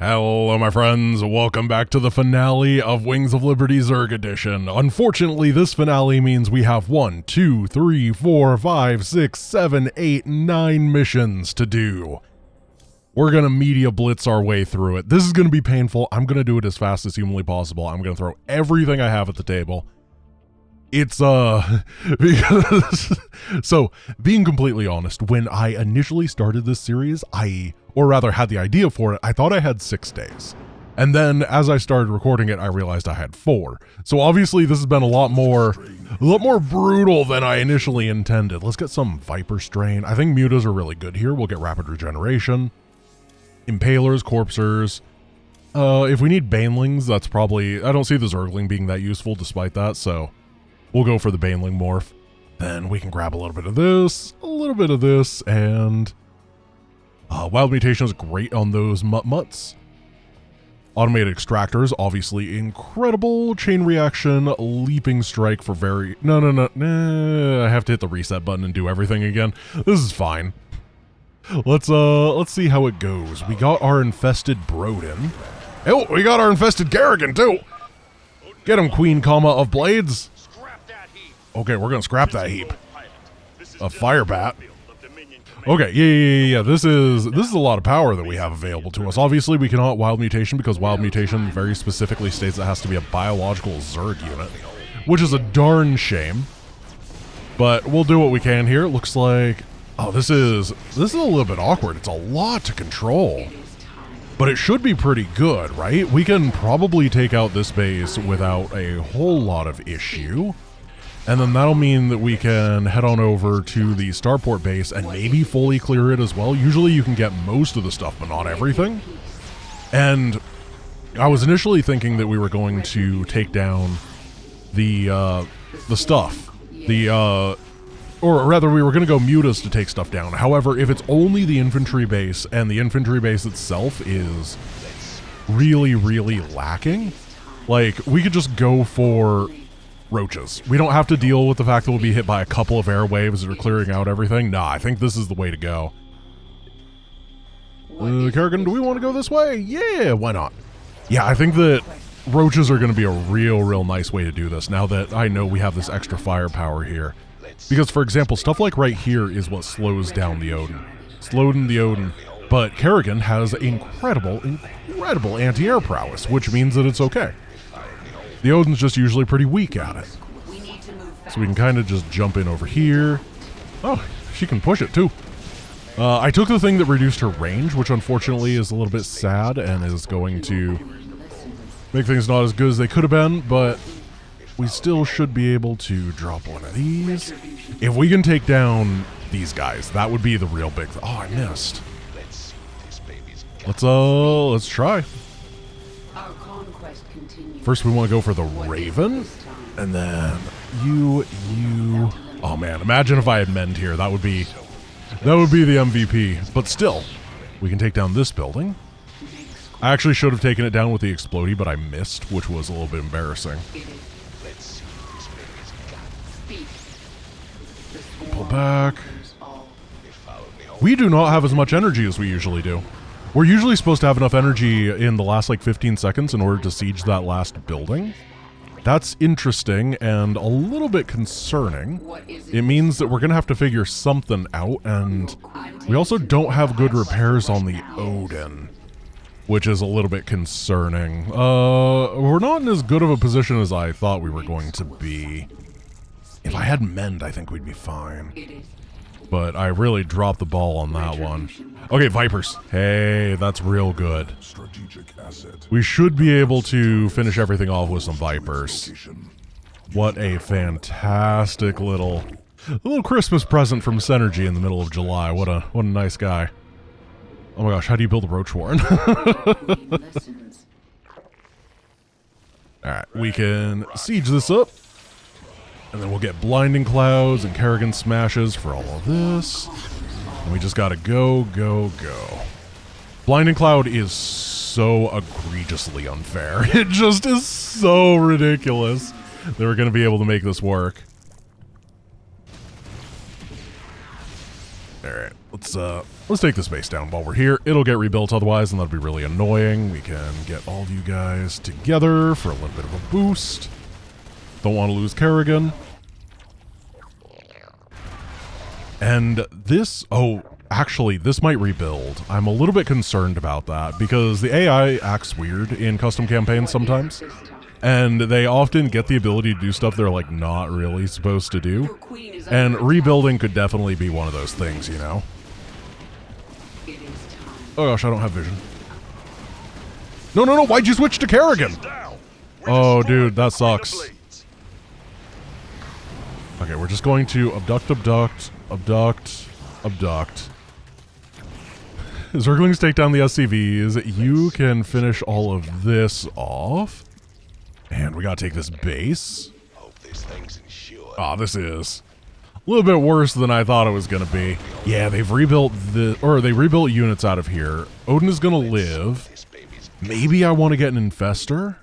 Hello my friends, welcome back to the finale of Wings of Liberty Zerg Edition. Unfortunately, this finale means we have 1, 2, 3, 4, 5, 6, 7, 8, 9 missions to do. We're gonna media blitz our way through it. This is gonna be painful. I'm gonna do it as fast as humanly possible. I'm gonna throw everything I have at the table. It's, because, so, being completely honest, when I initially started this series, or rather had the idea for it, I thought I had 6 days. And then, as I started recording it, I realized I had 4. So obviously this has been a lot more brutal than I initially intended. Let's get some Viper Strain. I think mutas are really good here. We'll get Rapid Regeneration, Impalers, Corpsers. If we need Banelings, that's probably, I don't see the Zergling being that useful despite that, so we'll go for the Baneling morph. Then we can grab a little bit of this, and Wild Mutation is great on those mutts. Automated Extractors, obviously incredible. Chain Reaction, Leaping Strike for very... No, I have to hit the reset button and do everything again. This is fine. Let's see how it goes. We got our infested Broden. Oh, we got our infested Garrigan too! Get him, Queen, of Blades! Okay, we're gonna scrap that heap. A Fire Bat. Okay, yeah. This is a lot of power that we have available to us. Obviously, we cannot Wild Mutation because Wild Mutation very specifically states it has to be a biological Zerg unit, which is a darn shame. But we'll do what we can here. It looks like, oh, this is a little bit awkward. It's a lot to control, but it should be pretty good, right? We can probably take out this base without a whole lot of issue. And then that'll mean that we can head on over to the starport base and maybe fully clear it as well. Usually you can get most of the stuff, but not everything. And I was initially thinking that we were going to take down the stuff. Or rather, we were going to go mutas to take stuff down. However, if it's only the infantry base, and the infantry base itself is really, really lacking, like, we could just go for roaches. We don't have to deal with the fact that we'll be hit by a couple of airwaves that are clearing out everything. Nah, I think this is the way to go. Kerrigan, do we want to go this way? Yeah, why not? Yeah, I think that roaches are going to be a real nice way to do this now that I know we have this extra firepower here. Because, for example, stuff like right here is what slows down the Odin. Slowed in the Odin. But Kerrigan has incredible anti-air prowess, which means that it's okay. The Odin's just usually pretty weak at it. So we can kind of just jump in over here. Oh, she can push it too. I took the thing that reduced her range, which unfortunately is a little bit sad and is going to make things not as good as they could have been, but we still should be able to drop one of these. If we can take down these guys, that would be the real big thing. Oh, I missed. Let's try. First, we want to go for the Raven, and then you. Oh man, imagine if I had Mend here. That would be the MVP. But still, we can take down this building. I actually should have taken it down with the Explodey, but I missed, which was a little bit embarrassing. Pull back. We do not have as much energy as we usually do. We're usually supposed to have enough energy in the last like 15 seconds in order to siege that last building. That's interesting and a little bit concerning. It means that we're going to have to figure something out, and we also don't have good repairs on the Odin, which is a little bit concerning. We're not in as good of a position as I thought we were going to be. If I had Mend, I think we'd be fine. But I really dropped the ball on that one. Okay, Vipers. Hey, that's real good. We should be able to finish everything off with some Vipers. What a fantastic little Christmas present from Synergy in the middle of July. What a nice guy. Oh my gosh, how do you build a Roach Warren? Alright, we can siege this up. And then we'll get Blinding Clouds and Kerrigan Smashes for all of this. And we just gotta go. Blinding Cloud is so egregiously unfair. It just is so ridiculous that we're gonna be able to make this work. Alright. let's take this base down while we're here. It'll get rebuilt otherwise, and that'll be really annoying. We can get all of you guys together for a little bit of a boost. Don't want to lose Kerrigan. And this, oh, actually, this might rebuild. I'm a little bit concerned about that because the AI acts weird in custom campaigns sometimes. And they often get the ability to do stuff they're like not really supposed to do. And rebuilding could definitely be one of those things, you know? Oh gosh, I don't have vision. No, no, no, why'd you switch to Kerrigan? Oh, dude, that sucks. Okay, we're just going to abduct. Zerglings take down the SCVs. You can finish all of this off. And we gotta take this base. Hope this thing's insured. Ah, this is a little bit worse than I thought it was gonna be. Yeah, they've rebuilt they rebuilt units out of here. Odin is gonna live. Maybe I want to get an infester.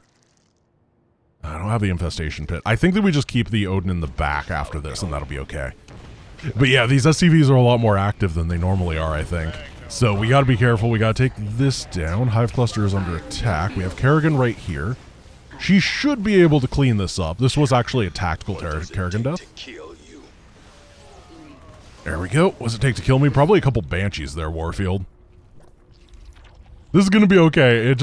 I don't have the infestation pit. I think that we just keep the Odin in the back after this, and that'll be okay. But yeah, these SCVs are a lot more active than they normally are, I think. So we gotta be careful. We gotta take this down. Hive cluster is under attack. We have Kerrigan right here. She should be able to clean this up. This was actually a tactical Kerrigan death. There we go. What does it take to kill me? Probably a couple Banshees there, Warfield. This is gonna be okay. It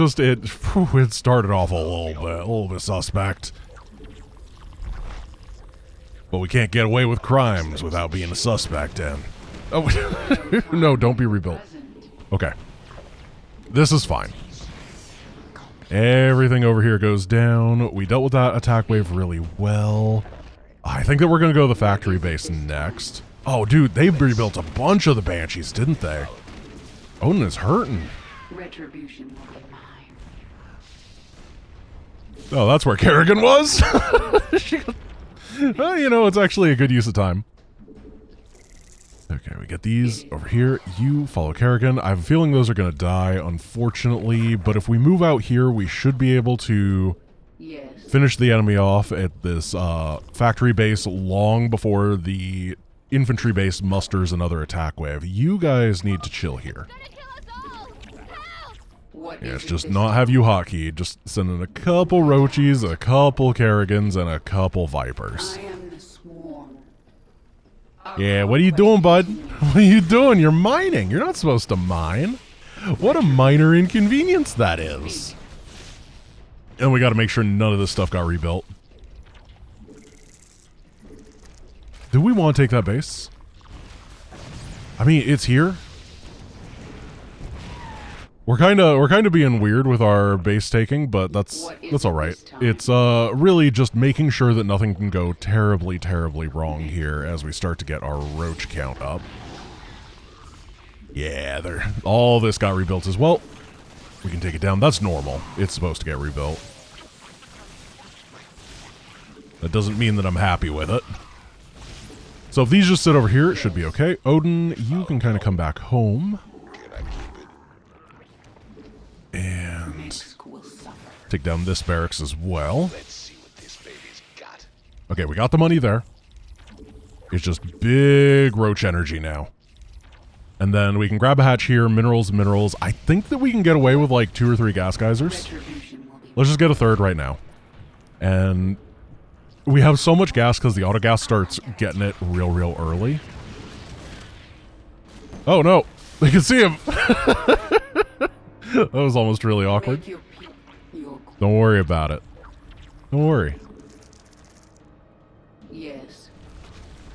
started off a little bit suspect. But we can't get away with crimes without being a suspect, and oh no, don't be rebuilt. Okay. This is fine. Everything over here goes down. We dealt with that attack wave really well. I think that we're going to go to the factory base next. Oh, dude, they rebuilt a bunch of the Banshees, didn't they? Odin is hurting. Retribution will be mine. Oh, that's where Kerrigan was? Well, you know, it's actually a good use of time. Okay, we get these over here. You follow Kerrigan. I have a feeling those are going to die, unfortunately. But if we move out here, we should be able to finish the enemy off at this factory base long before the infantry base musters another attack wave. You guys need to chill here. Yeah, it's just not have you hotkeyed. Just sending a couple Roachies, a couple Kerrigans, and a couple Vipers. Yeah, what are you doing, bud? What are you doing? You're mining. You're not supposed to mine. What a minor inconvenience that is. And we got to make sure none of this stuff got rebuilt. Do we want to take that base? I mean, it's here. We're kind of being weird with our base taking, but that's all right. It's really just making sure that nothing can go terribly, terribly wrong here as we start to get our roach count up. Yeah, all this got rebuilt as well. We can take it down. That's normal. It's supposed to get rebuilt. That doesn't mean that I'm happy with it. So if these just sit over here, it should be okay. Odin, you can kind of come back home. And take down this barracks as well. Okay, we got the money there. It's just big roach energy now. And then we can grab a hatch here, minerals. I think that we can get away with like 2 or 3 gas geysers. Let's just get a third right now. And we have so much gas because the auto gas starts getting it real early. Oh no, they can see him. That was almost really awkward. Don't worry about it. Don't worry. Yes.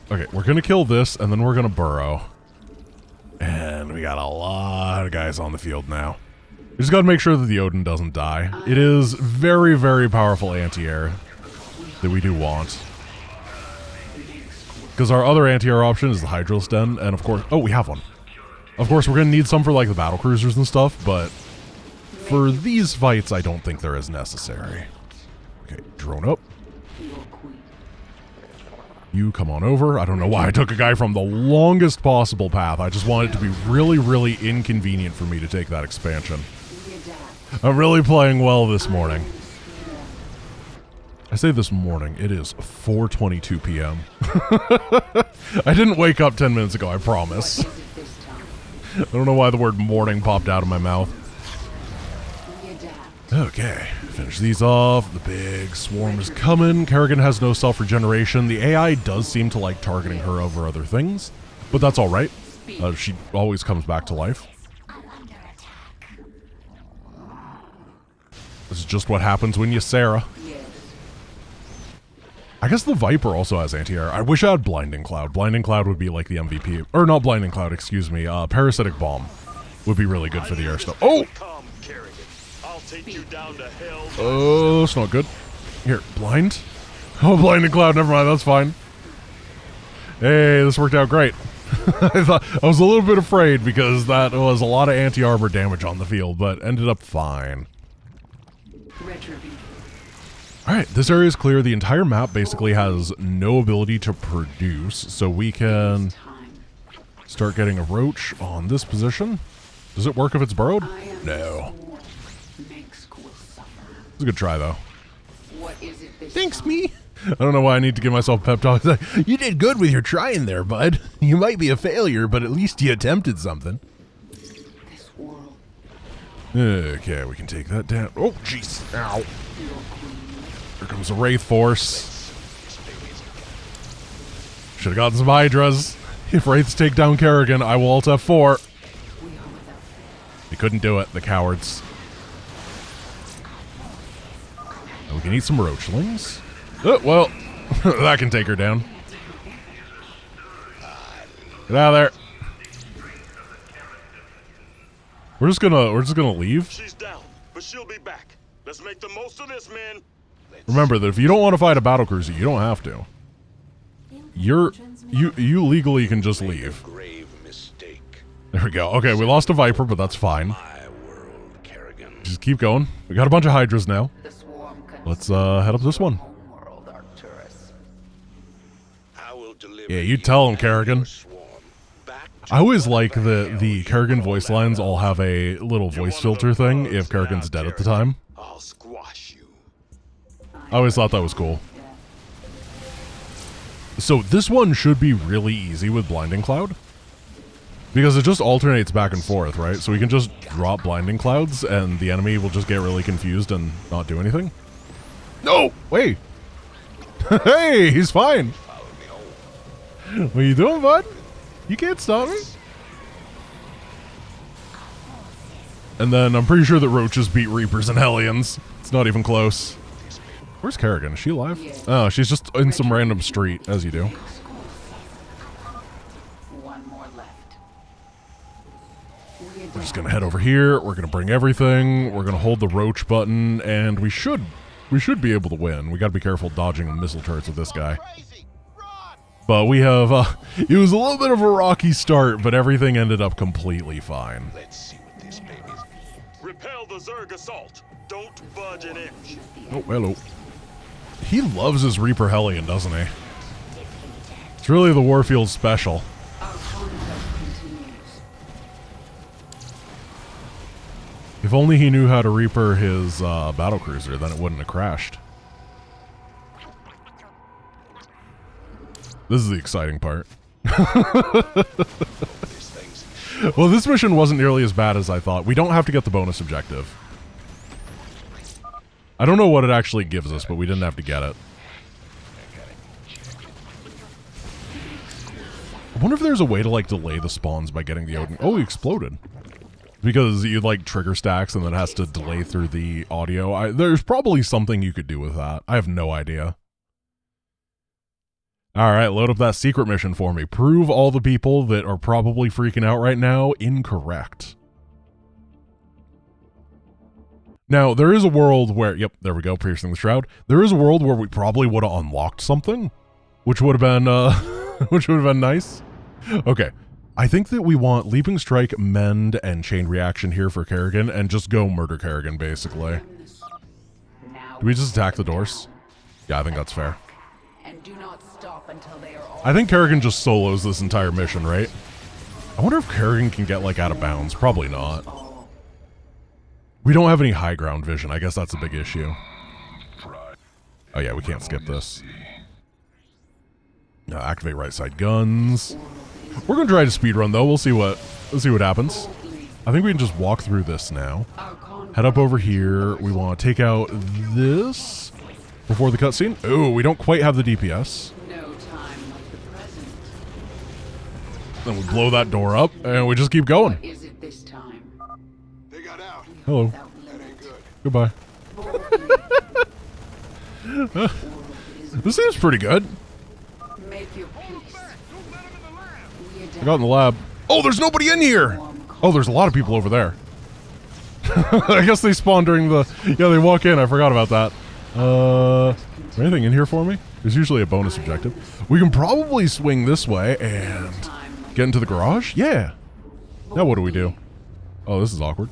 Okay, we're gonna kill this, and then we're gonna burrow. And we got a lot of guys on the field now. We just gotta make sure that the Odin doesn't die. It is very, very powerful anti-air that we do want. Because our other anti-air option is the Hydra's Den, and of course... Oh, we have one. Of course, we're gonna need some for, like, the battle cruisers and stuff, but... for these fights, I don't think they're as necessary. Okay, drone up. You come on over. I don't know why I took a guy from the longest possible path. I just wanted it to be really, really inconvenient for me to take that expansion. I'm really playing well this morning. I say this morning. It is 4:22 p.m. I didn't wake up 10 minutes ago, I promise. I don't know why the word morning popped out of my mouth. We adapt. Okay, finish these off. The big swarm is coming. Kerrigan has no self-regeneration. The AI does seem to like targeting her over other things, but that's alright. She always comes back to life. This is just what happens when you Sarah. Yes. I guess the Viper also has anti-air. I wish I had Blinding Cloud. Blinding Cloud would be like the MVP. Or not Blinding Cloud, excuse me. Parasitic Bomb would be really good for the air stuff. Oh! Oh, it's not good. Here, blind? Oh, Blinding Cloud, never mind, that's fine. Hey, this worked out great. I was a little bit afraid because that was a lot of anti-armor damage on the field, but ended up fine. Alright, this area is clear. The entire map basically has no ability to produce, so we can start getting a roach on this position. Does it work if it's burrowed? No. It's a good try, though. What is it this Thanks, time? me. I don't know why I need to give myself pep talks. You did good with your trying there, bud. You might be a failure, but at least you attempted something. This world. Okay, we can take that down. Oh, jeez. Ow. Here comes a Wraith Force. Should have gotten some Hydras. If Wraiths take down Kerrigan, I will Alt F4. They couldn't do it, the cowards. Now we can eat some Roachlings. Oh, well, that can take her down. Get out of there. We're just gonna leave. She's down, but she'll be back. Let's make the most of this, man. Remember that if you don't want to fight a battlecruiser, you don't have to. You legally can just leave. Grave mistake. There we go. Okay, we lost a Viper, but that's fine. My world, Kerrigan. Just keep going. We got a bunch of Hydras now. The swarm Let's head up this one. Homeworld, Arcturus. I will deliver Yeah, you tell him, Kerrigan. swarm back to I always like the Kerrigan voice lines all have a little voice filter thing if Kerrigan's dead at the time. I'll squash you. I always thought that was cool. So this one should be really easy with Blinding Cloud. Because it just alternates back and forth, right? So we can just drop Blinding Clouds and the enemy will just get really confused and not do anything. No! Wait! Hey! He's fine! What are you doing, bud? You can't stop me. And then I'm pretty sure that Roaches beat Reapers and Hellions. It's not even close. Where's Kerrigan? Is she alive? Oh, she's just in some random street, as you do. One more left. We're just gonna head over here. We're gonna bring everything. We're gonna hold the Roach button, and we should be able to win. We gotta be careful dodging missile turrets with this guy. But we have, it was a little bit of a rocky start, but everything ended up completely fine. Let's see what this baby's. Repel the Zerg assault. Don't budge an inch. Oh, hello. He loves his Reaper Hellion, doesn't he? It's really the Warfield special. Our conquest continues. If only he knew how to Reaper his battlecruiser, then it wouldn't have crashed. This is the exciting part. Well, this mission wasn't nearly as bad as I thought. We don't have to get the bonus objective. I don't know what it actually gives us, but we didn't have to get it. I wonder if there's a way to, like, delay the spawns by getting the Odin. Oh, he exploded. Because you, like, trigger stacks and then it has to delay through the audio. There's probably something you could do with that. I have no idea. Alright, load up that secret mission for me. Prove all the people that are probably freaking out right now incorrect. Now, there is a world where, yep, there we go, piercing the Shroud. There is a world where we probably would have unlocked something, which would have been, which would have been nice. Okay, I think that we want Leaping Strike, Mend, and Chain Reaction here for Kerrigan, and just go murder Kerrigan, basically. Do we just attack the doors? Yeah, I think that's fair. And do not stop until they are all I think Kerrigan just solos this entire mission, right? I wonder if Kerrigan can get, like, out of bounds. Probably not. We don't have any high ground vision. I guess that's a big issue. Oh yeah, we can't skip this. Activate right side guns. We're gonna try to speedrun though. We'll see what Let's see what happens. I think we can just walk through this now. Head up over here. We want to take out this before the cutscene. Oh, we don't quite have the DPS. No time like the present. Then we blow that door up, and we just keep going. Is it this time? They got out. Hello. Without limit. Goodbye. This seems pretty good. Make your peace. We I got in the lab. Oh, there's nobody in here! Oh, there's a lot of people over there. I guess they spawn during the... Yeah, they walk in. I forgot about that. Is there anything in here for me? There's usually a bonus objective. We can probably swing this way and get into the garage? Yeah. Now what do we do? Oh, this is awkward.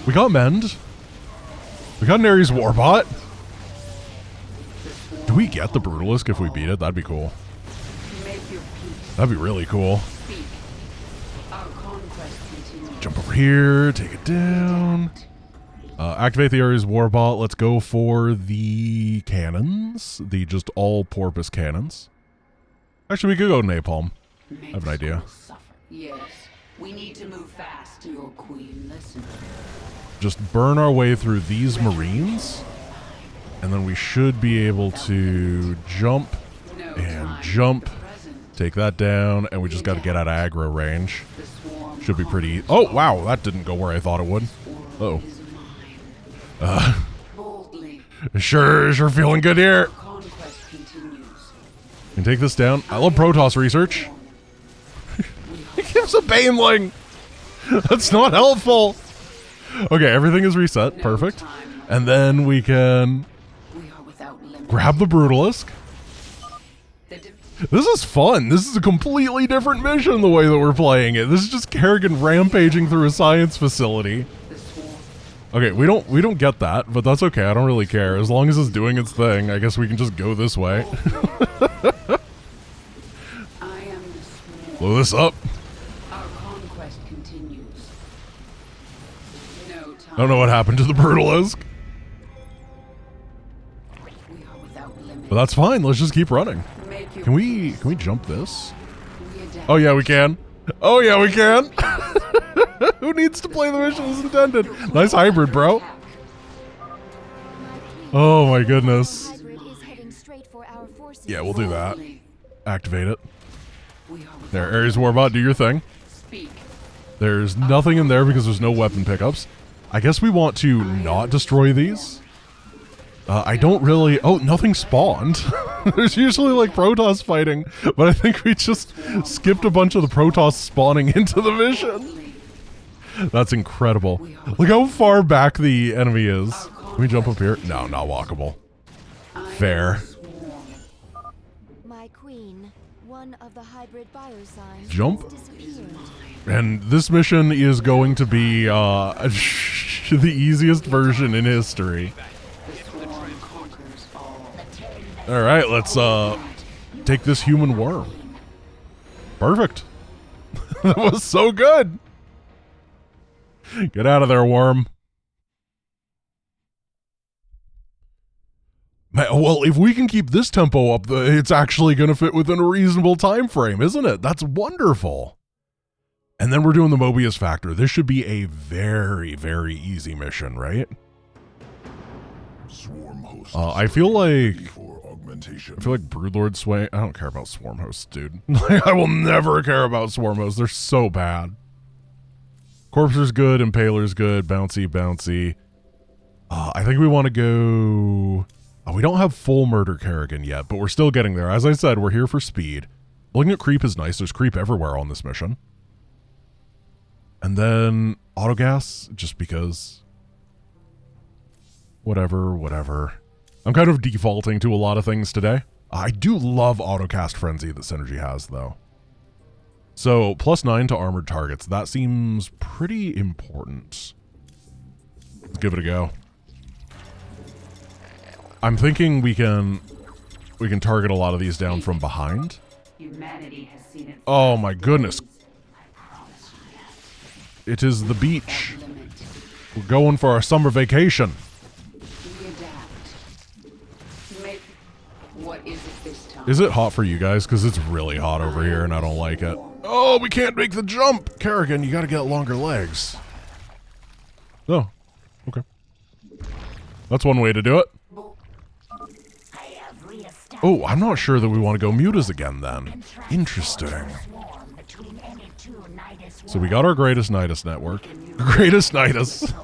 We got Mend. We got an Ares Warbot. Do we get the Brutalisk if we beat it? That'd be cool. make your peace. That'd be really cool. Speak. Our conquest continues. Jump over here, take it down. Activate the Ares Warbot. Let's go for the cannons. The just all-purpose cannons. Actually, we could go Napalm. I have an idea. Suffer. Yes. We need to move fast. Your queen, listen. Just burn our way through these Marines. And then we should be able to jump and jump. Take that down. And we just got to get out of aggro range. Should be pretty... Oh, wow. That didn't go where I thought it would. Uh-oh. Sure feeling good here. Can take this down. I love Protoss research. It gives a Baneling. That's not helpful. Okay, everything is reset. Perfect. And then we can grab the Brutalisk. This is fun. This is a completely different mission the way that we're playing it. This is just Kerrigan rampaging through a science facility. Okay, we don't get that, but that's okay. I don't really care. As long as it's doing its thing, I guess we can just go this way. Blow this up. I don't know what happened to the Brutalisk. But that's fine. Let's just keep running. Can we jump this? Oh yeah, we can. Oh yeah, we can. Who needs to play the mission as intended? Nice hybrid, bro. Oh my goodness. Yeah, we'll do that. Activate it. There, Ares Warbot, do your thing. There's nothing in there because there's no weapon pickups. I guess we want to not destroy these. I don't really... Oh, nothing spawned. There's usually like Protoss fighting, but I think we just skipped a bunch of the Protoss spawning into the mission. That's incredible. Look how far back the enemy is. Can we jump up here? No, not walkable. Fair. My queen, one of the hybrid biosigns, jump. And this mission is going to be the easiest version in history. Alright, let's take this human worm. Perfect. That was so good. Get out of there, worm. Well, if we can keep this tempo up, it's actually going to fit within a reasonable time frame, isn't it? That's wonderful. And then we're doing the Moebius Factor. This should be a very, very easy mission, right? I feel like Broodlord Sway. I don't care about Swarm Hosts, dude. I will never care about Swarm Hosts. They're so bad. Corpser's good, Impaler's good, bouncy. I think we want to go... Oh, we don't have full Murder Kerrigan yet, but we're still getting there. As I said, we're here for speed. Malignant Creep is nice. There's creep everywhere on this mission. And then Autogas, just because... Whatever. I'm kind of defaulting to a lot of things today. I do love Autocast Frenzy that Synergy has, though. So, +9 to armored targets. That seems pretty important. Let's give it a go. I'm thinking we can target a lot of these down from behind. Oh my goodness. It is the beach. We're going for our summer vacation. Is it hot for you guys? Because it's really hot over here and I don't like it. Oh, we can't make the jump! Kerrigan, you gotta get longer legs. Oh, okay. That's one way to do it. Oh, I'm not sure that we want to go mutas again then. Interesting. So we got our greatest Nidus network. Greatest Nidus.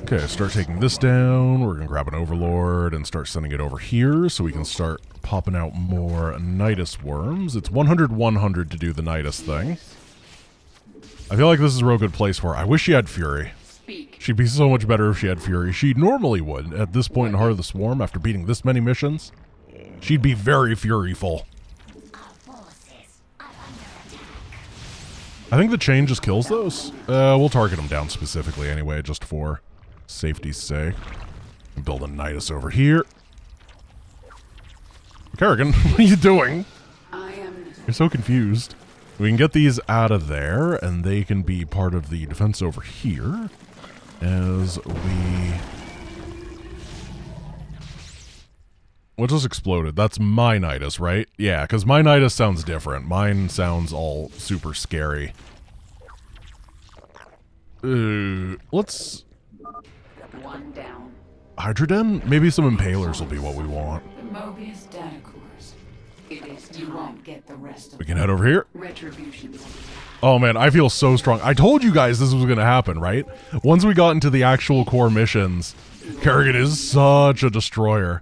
Okay, start taking this down. We're gonna grab an Overlord and start sending it over here so we can start popping out more Nidus worms. It's 100-100 to do the Nidus thing. I feel like this is a real good place for her. I wish she had Fury. She'd be so much better if she had Fury. She normally would at this point in Heart of the Swarm after beating this many missions. She'd be very Fury-full. I think the chain just kills those. We'll target them down specifically anyway, just for safety's sake. Build a Nidus over here. Kerrigan, what are you doing? You're so confused. We can get these out of there, and they can be part of the defense over here. As we... What just exploded? That's my Nidus, right? Yeah, because my Nidus sounds different. Mine sounds all super scary. Let's... One down. Hydroden? Maybe some Impalers will be what we want. Moebius data cores. It is. You won't get the rest of We can head over here. retribution. Oh man, I feel so strong. I told you guys this was going to happen, right? Once we got into the actual core missions, Kerrigan is such a destroyer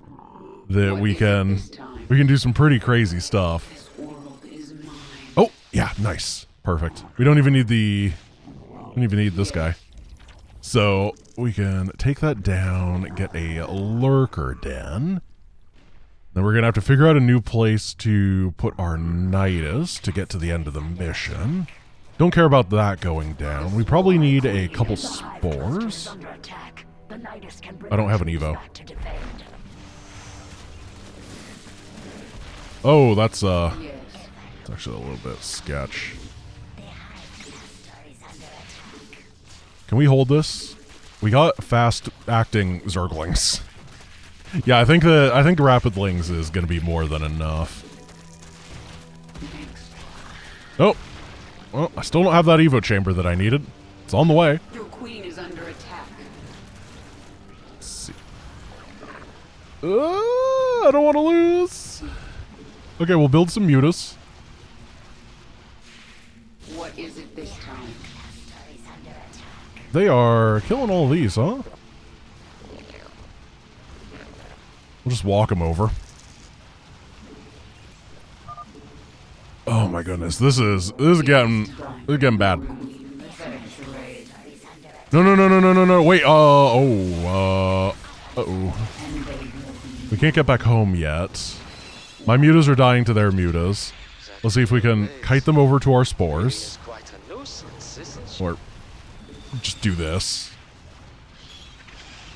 that we can do some pretty crazy stuff. This world is mine. Oh, yeah, nice. Perfect. We don't even need this guy. So we can take that down, get a lurker den. Then we're going to have to figure out a new place to put our Nidus to get to the end of the mission. Don't care about that going down. We probably need a couple spores. I don't have an Evo. Oh, that's it's actually a little bit sketch. Can we hold this? We got fast-acting Zerglings. Yeah, I think Rapidlings is going to be more than enough. Oh, well, I still don't have that Evo chamber that I needed. It's on the way. Your queen is under attack. Let's see. I don't want to lose. Okay, we'll build some mutas. What is it this time? They are killing all these, huh? We'll just walk them over. Oh my goodness, this is getting bad. No. Wait, uh-oh. We can't get back home yet. My mutas are dying to their mutas. Let's see if we can kite them over to our spores. Or just do this.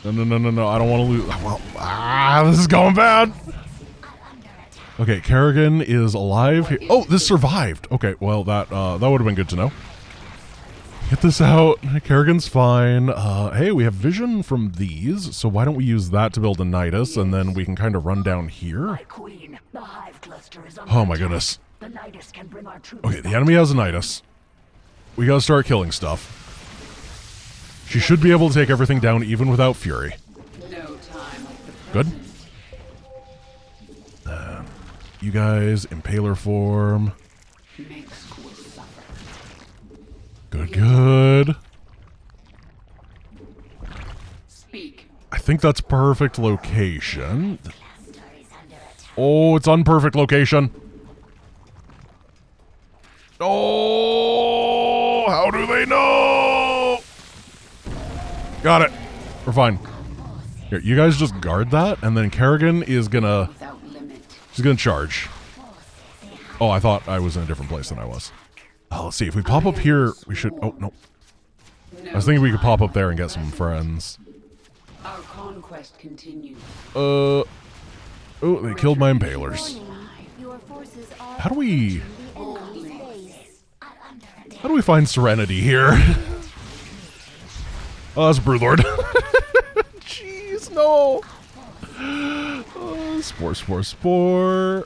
No, I don't want to lose. Well, this is going bad. Okay, Kerrigan is alive here. Oh, this survived. Okay, well, that would have been good to know. Get this out. Kerrigan's fine. Hey, we have vision from these, so why don't we use that to build a Nidus, and then we can kind of run down here. Oh my goodness. Okay, the enemy has a Nidus. We gotta start killing stuff. She should be able to take everything down even without Fury. Good. You guys, Impaler form. Good. I think that's perfect location. Oh, it's unperfect location. Oh, how do they know? Got it. We're fine. Here, you guys just guard that, and then Kerrigan is gonna... She's gonna charge. Oh, I thought I was in a different place than I was. Oh, let's see. If we pop up here, we should... Oh, no. I was thinking we could pop up there and get some friends. Our conquest continues. Oh, they killed my Impalers. How do we... How do we find Serenity here? Oh, that's Broodlord. Jeez, no. Spore.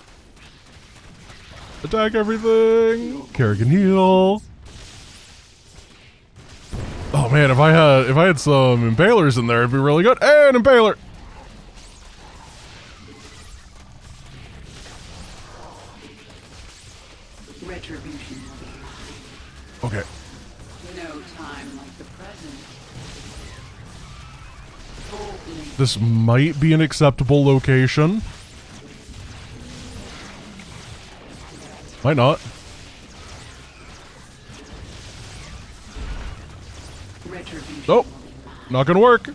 Attack everything. Kerrigan heal. Oh man, if I had some impalers in there, it'd be really good. And impaler. Retribution. Okay. No time like the present. Boldly. This might be an acceptable location. Might not. Retribution. Oh, not gonna work.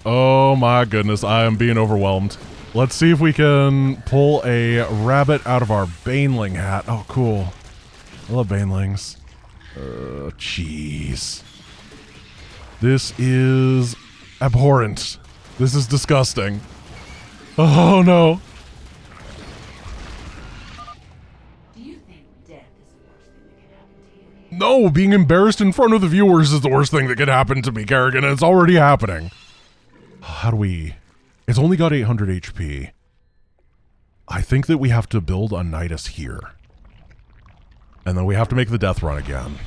Oh my goodness, I am being overwhelmed. Let's see if we can pull a rabbit out of our Baneling hat. Oh, cool. I love Banelings. Jeez. This is abhorrent. This is disgusting. Oh no. Do you think death is the worst thing that can happen to you? No, being embarrassed in front of the viewers is the worst thing that could happen to me, Kerrigan, and it's already happening. How do we... It's only got 800 HP. I think that we have to build a Nidus here. And then we have to make the death run again.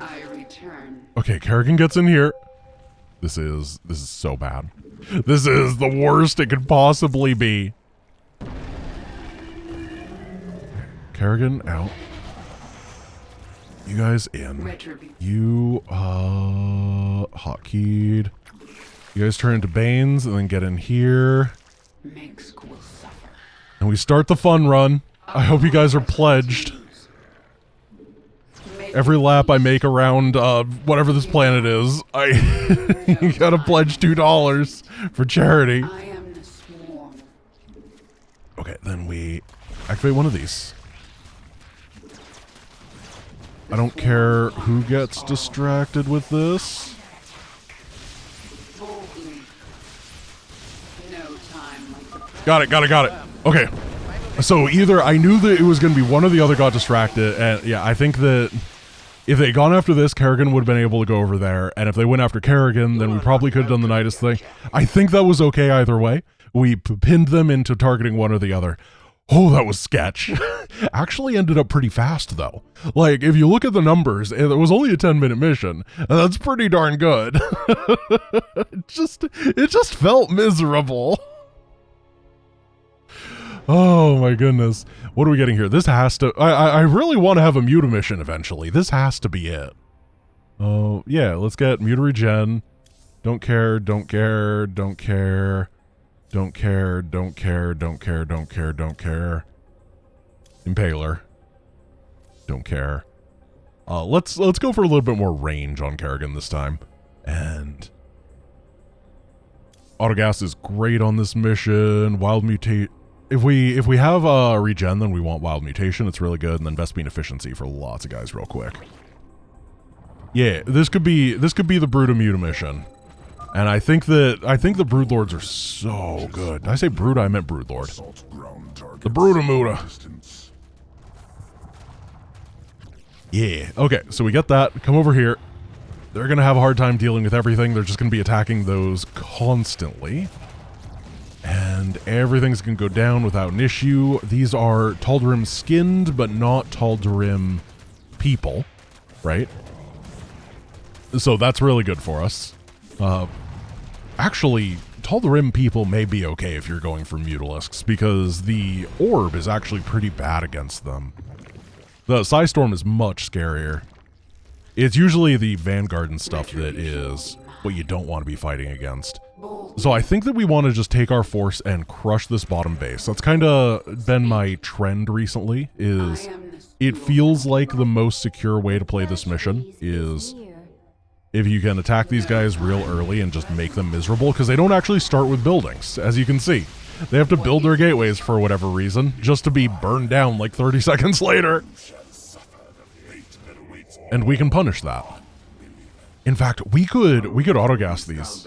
I return. Okay, Kerrigan gets in here. This is so bad. This is the worst it could possibly be. Kerrigan out. You guys in. Retribution. You, hotkeyed. You guys turn into Banes and then get in here. Minsk will suffer. And we start the fun run. I hope you guys are pledged. Every lap I make around, whatever this planet is, I gotta pledge $2 for charity. I am the swarm. Okay, then we activate one of these. I don't care who gets distracted with this. Boldly. No time like the present. Got it. Okay. So either I knew that it was going to be one or the other got distracted, and yeah, I think that if they had gone after this, Kerrigan would have been able to go over there, and if they went after Kerrigan, then we probably could have done the Nidus thing. I think that was okay either way. We pinned them into targeting one or the other. Oh, that was sketch. Actually ended up pretty fast, though. Like, if you look at the numbers, it was only a 10-minute mission, and that's pretty darn good. It just felt miserable. Oh, my goodness. What are we getting here? This has to... I really want to have a Muta mission eventually. This has to be it. Oh, yeah, let's get Muta regen. Don't care. Impaler. Don't care. Let's go for a little bit more range on Kerrigan this time. And autogas is great on this mission. Wild mutate. If we have regen, then we want wild mutation. It's really good, and then Vespine efficiency for lots of guys real quick. Yeah, this could be the Bruta Muta mission. And I think the Broodlords are so good. Did I say Bruta? I meant Broodlord. The Bruta Muta. Yeah. Okay, so we get that. Come over here. They're going to have a hard time dealing with everything. They're just going to be attacking those constantly. And everything's going to go down without an issue. These are Tal'Darim skinned, but not Tal'Darim people, right? So that's really good for us. Actually, Tal'Darim people may be okay if you're going for Mutalisks, because the orb is actually pretty bad against them. The Psystorm is much scarier. It's usually the Vanguard and stuff that is what you don't want to be fighting against. So I think that we want to just take our force and crush this bottom base. That's kind of been my trend recently, is it feels like the most secure way to play this mission is if you can attack these guys real early and just make them miserable, because they don't actually start with buildings, as you can see. They have to build their gateways for whatever reason, just to be burned down like 30 seconds later. And we can punish that. In fact, we could autogas these.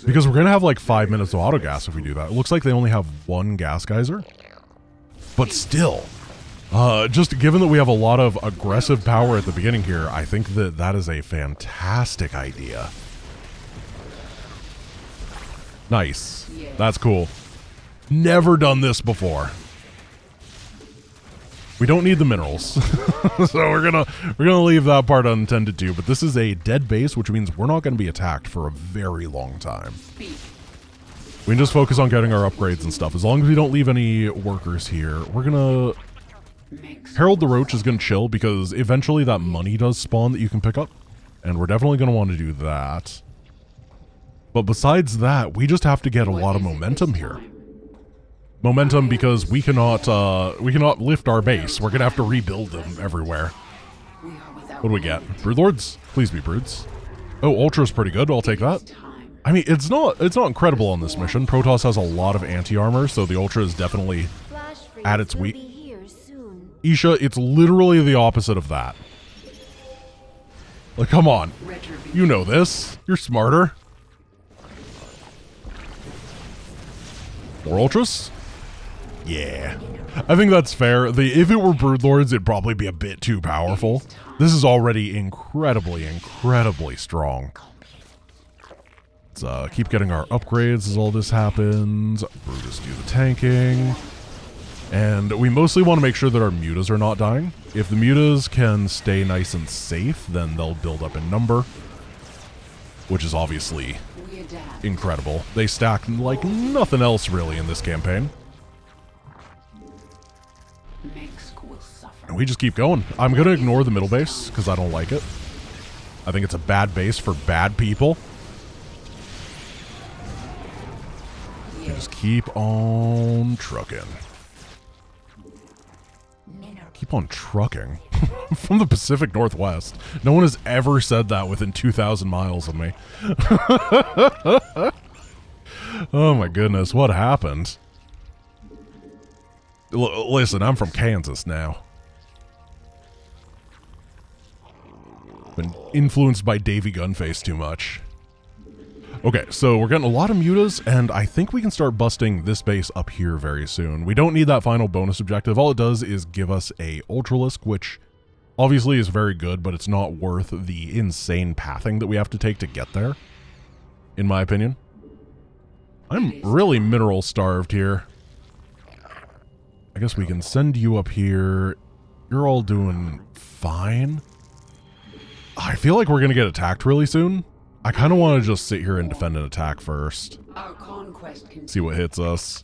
Because we're going to have like 5 minutes of autogas if we do that. It looks like they only have one gas geyser. But still, just given that we have a lot of aggressive power at the beginning here, I think that that is a fantastic idea. Nice. That's cool. Never done this before. We don't need the minerals. So we're gonna leave that part unattended to, but this is a dead base, which means we're not gonna be attacked for a very long time. We can just focus on getting our upgrades and stuff. As long as we don't leave any workers here, we're gonna... Herald the Roach is gonna chill because eventually that money does spawn that you can pick up. And we're definitely gonna want to do that. But besides that, we just have to get a lot of momentum here. Momentum because we cannot lift our base. We're gonna have to rebuild them everywhere. What do we get? Broodlords? Please be broods. Oh, Ultra's pretty good. I'll take that. I mean, it's not incredible on this mission. Protoss has a lot of anti-armor, so the Ultra is definitely at its weak. Isha, it's literally the opposite of that. Like, come on. You know this. You're smarter. More Ultras? Yeah. I think that's fair. If it were Broodlords, it'd probably be a bit too powerful. This is already incredibly, incredibly strong. Let's keep getting our upgrades as all this happens. Brutus do the tanking. And we mostly want to make sure that our mutas are not dying. If the mutas can stay nice and safe, then they'll build up in number. Which is obviously incredible. They stack like nothing else really in this campaign. And we just keep going. I'm going to ignore the middle base because I don't like it. I think it's a bad base for bad people. We just keep on trucking. Keep on trucking. From the Pacific Northwest. No one has ever said that within 2,000 miles of me. Oh my goodness, what happened? Listen, I'm from Kansas now. Been influenced by Davy Gunface too much. Okay, so we're getting a lot of mutas, and I think we can start busting this base up here very soon. We don't need that final bonus objective. All it does is give us a Ultralisk, which obviously is very good, but it's not worth the insane pathing that we have to take to get there, in my opinion. I'm really mineral starved here. I guess we can send you up here. You're all doing fine. I feel like we're going to get attacked really soon. I kind of want to just sit here and defend an attack first. See what hits us.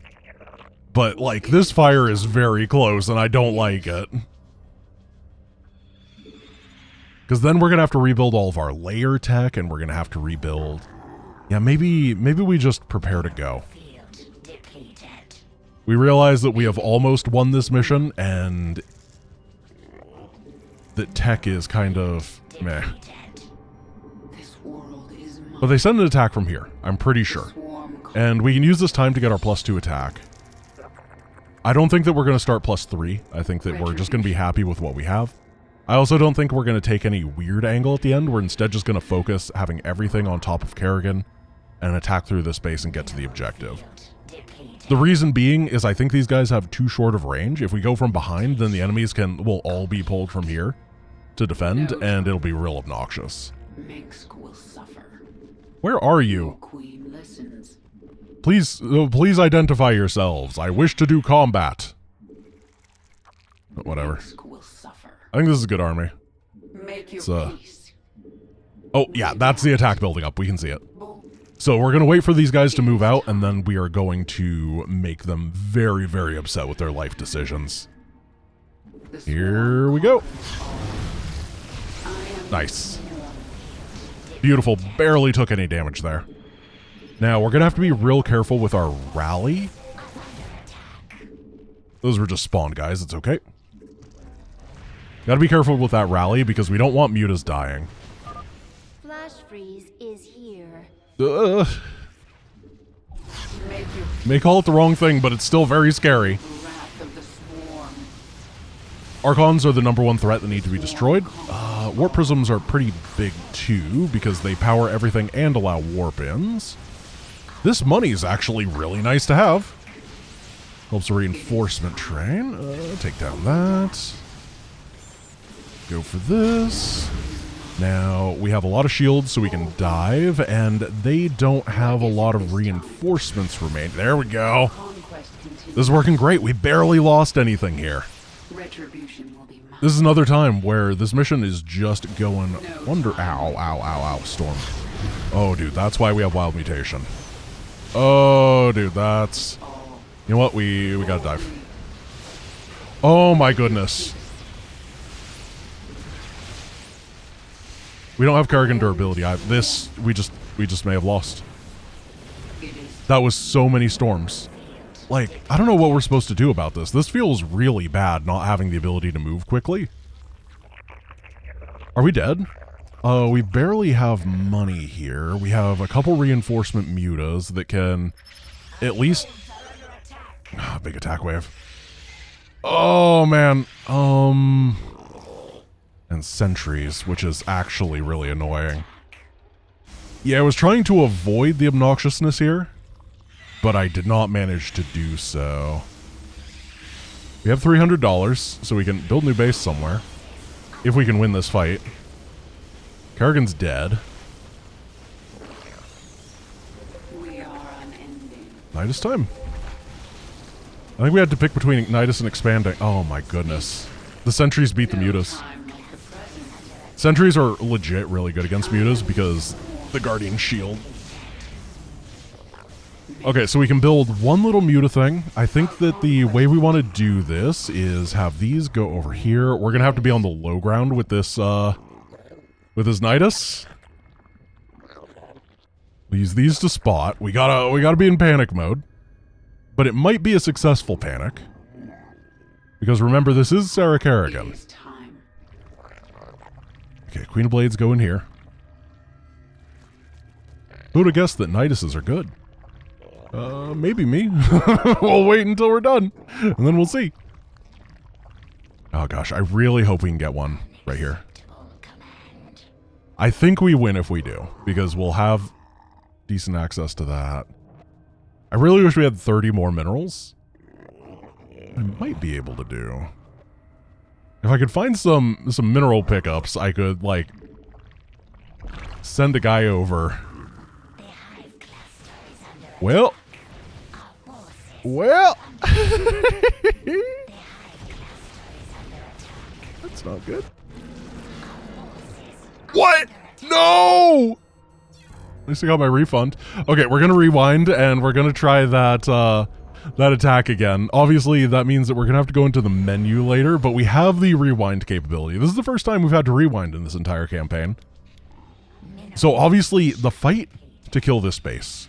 But, like, this fire is very close, and I don't like it. Because then we're going to have to rebuild all of our layer tech, and we're going to have to rebuild... Yeah, maybe we just prepare to go. We realize that we have almost won this mission, and that tech is kind of meh. But they send an attack from here, I'm pretty sure. And we can use this time to get our +2 attack. I don't think that we're going to start +3. I think that we're just going to be happy with what we have. I also don't think we're going to take any weird angle at the end. We're instead just going to focus having everything on top of Kerrigan and attack through this base and get to the objective. The reason being is I think these guys have too short of range. If we go from behind, then the enemies will all be pulled from here to defend, and it'll be real obnoxious. Where are you? Please identify yourselves. I wish to do combat. But whatever. I think this is a good army. It's, oh, yeah, that's the attack building up. We can see it. So we're going to wait for these guys to move out, and then we are going to make them very, very upset with their life decisions. Here we go. Nice. Beautiful. Barely took any damage there. Now, we're going to have to be real careful with our rally. Those were just spawn guys. It's okay. Got to be careful with that rally because we don't want mutas dying. Flash freeze is here. May call it the wrong thing, but it's still very scary. Archons are the #1 threat that need to be destroyed. Warp prisms are pretty big too, because they power everything and allow warp-ins. This money is actually really nice to have. Helps a reinforcement train. Take down that. Go for this. Now, we have a lot of shields, so we can dive, and they don't have a lot of reinforcements remaining. There we go. quest continues. This is working great. We barely lost anything here. Retribution will be mine. This is another time where this mission is just going under. Ow, ow, ow, ow, storm. Oh, dude, that's why we have wild mutation. Oh, dude, that's... You know what? We gotta dive. Oh my goodness. We don't have Kerrigan durability. We just may have lost. That was so many storms. Like, I don't know what we're supposed to do about this. This feels really bad, not having the ability to move quickly. Are we dead? We barely have money here. We have a couple reinforcement mutas that can at least... big attack wave. Oh, man. And sentries, which is actually really annoying. Yeah, I was trying to avoid the obnoxiousness here, but I did not manage to do so. We have $300, so we can build a new base somewhere. If we can win this fight. Kerrigan's dead. We are unending. Nidus time. I think we had to pick between Ignitus and Expanding. Oh my goodness. The sentries beat the mutas. Time like the present. Sentries are legit really good against mutas because the Guardian Shield. Okay, so we can build one little muta thing. I think that the way we want to do this is have these go over here. We're gonna have to be on the low ground with this Nidus. We'll use these to spot. We gotta be in panic mode. But it might be a successful panic. Because remember, this is Sarah Kerrigan. It is time. Okay, Queen of Blades go in here. Who'd have guessed that Niduses are good? Maybe me. We'll wait until we're done, and then we'll see. Oh gosh, I really hope we can get one right here. I think we win if we do, because we'll have decent access to that. I really wish we had 30 more minerals. I might be able to do. If I could find some mineral pickups, I could, like, send a guy over. Well. That's not good. What? No! At least I got my refund. Okay, we're gonna rewind and we're gonna try that that attack again. Obviously, that means that we're gonna have to go into the menu later, but we have the rewind capability. This is the first time we've had to rewind in this entire campaign. So obviously, the fight to kill this base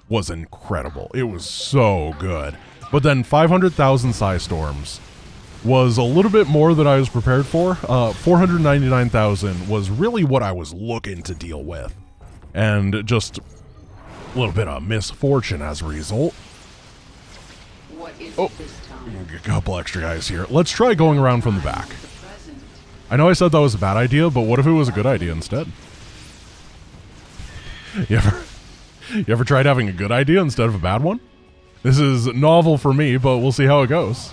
was incredible. It was so good. But then 500,000 Psy Storms was a little bit more than I was prepared for. 499,000 was really what I was looking to deal with. And just a little bit of misfortune as a result. What is Oh, it this time? a couple extra guys here. Let's try going around from the back. The present. I know I said that was a bad idea, but what if it was a good idea instead? You ever tried having a good idea instead of a bad one? This is novel for me, but we'll see how it goes.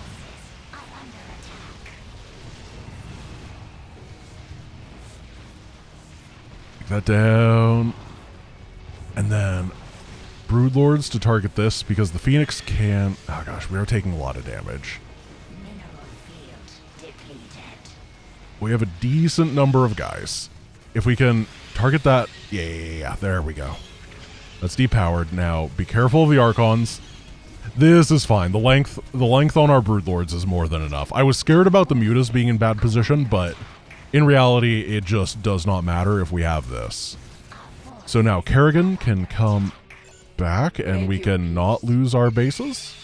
Take that down. And then Broodlords to target this because the Phoenix can... Oh gosh, we are taking a lot of damage. We have a decent number of guys. If we can target that... Yeah, there we go. That's depowered. Now, be careful of the Archons. This is fine. The length on our Broodlords is more than enough. I was scared about the Mutas being in bad position, but in reality, it just does not matter if we have this. So now Kerrigan can come back, and we can not lose our bases.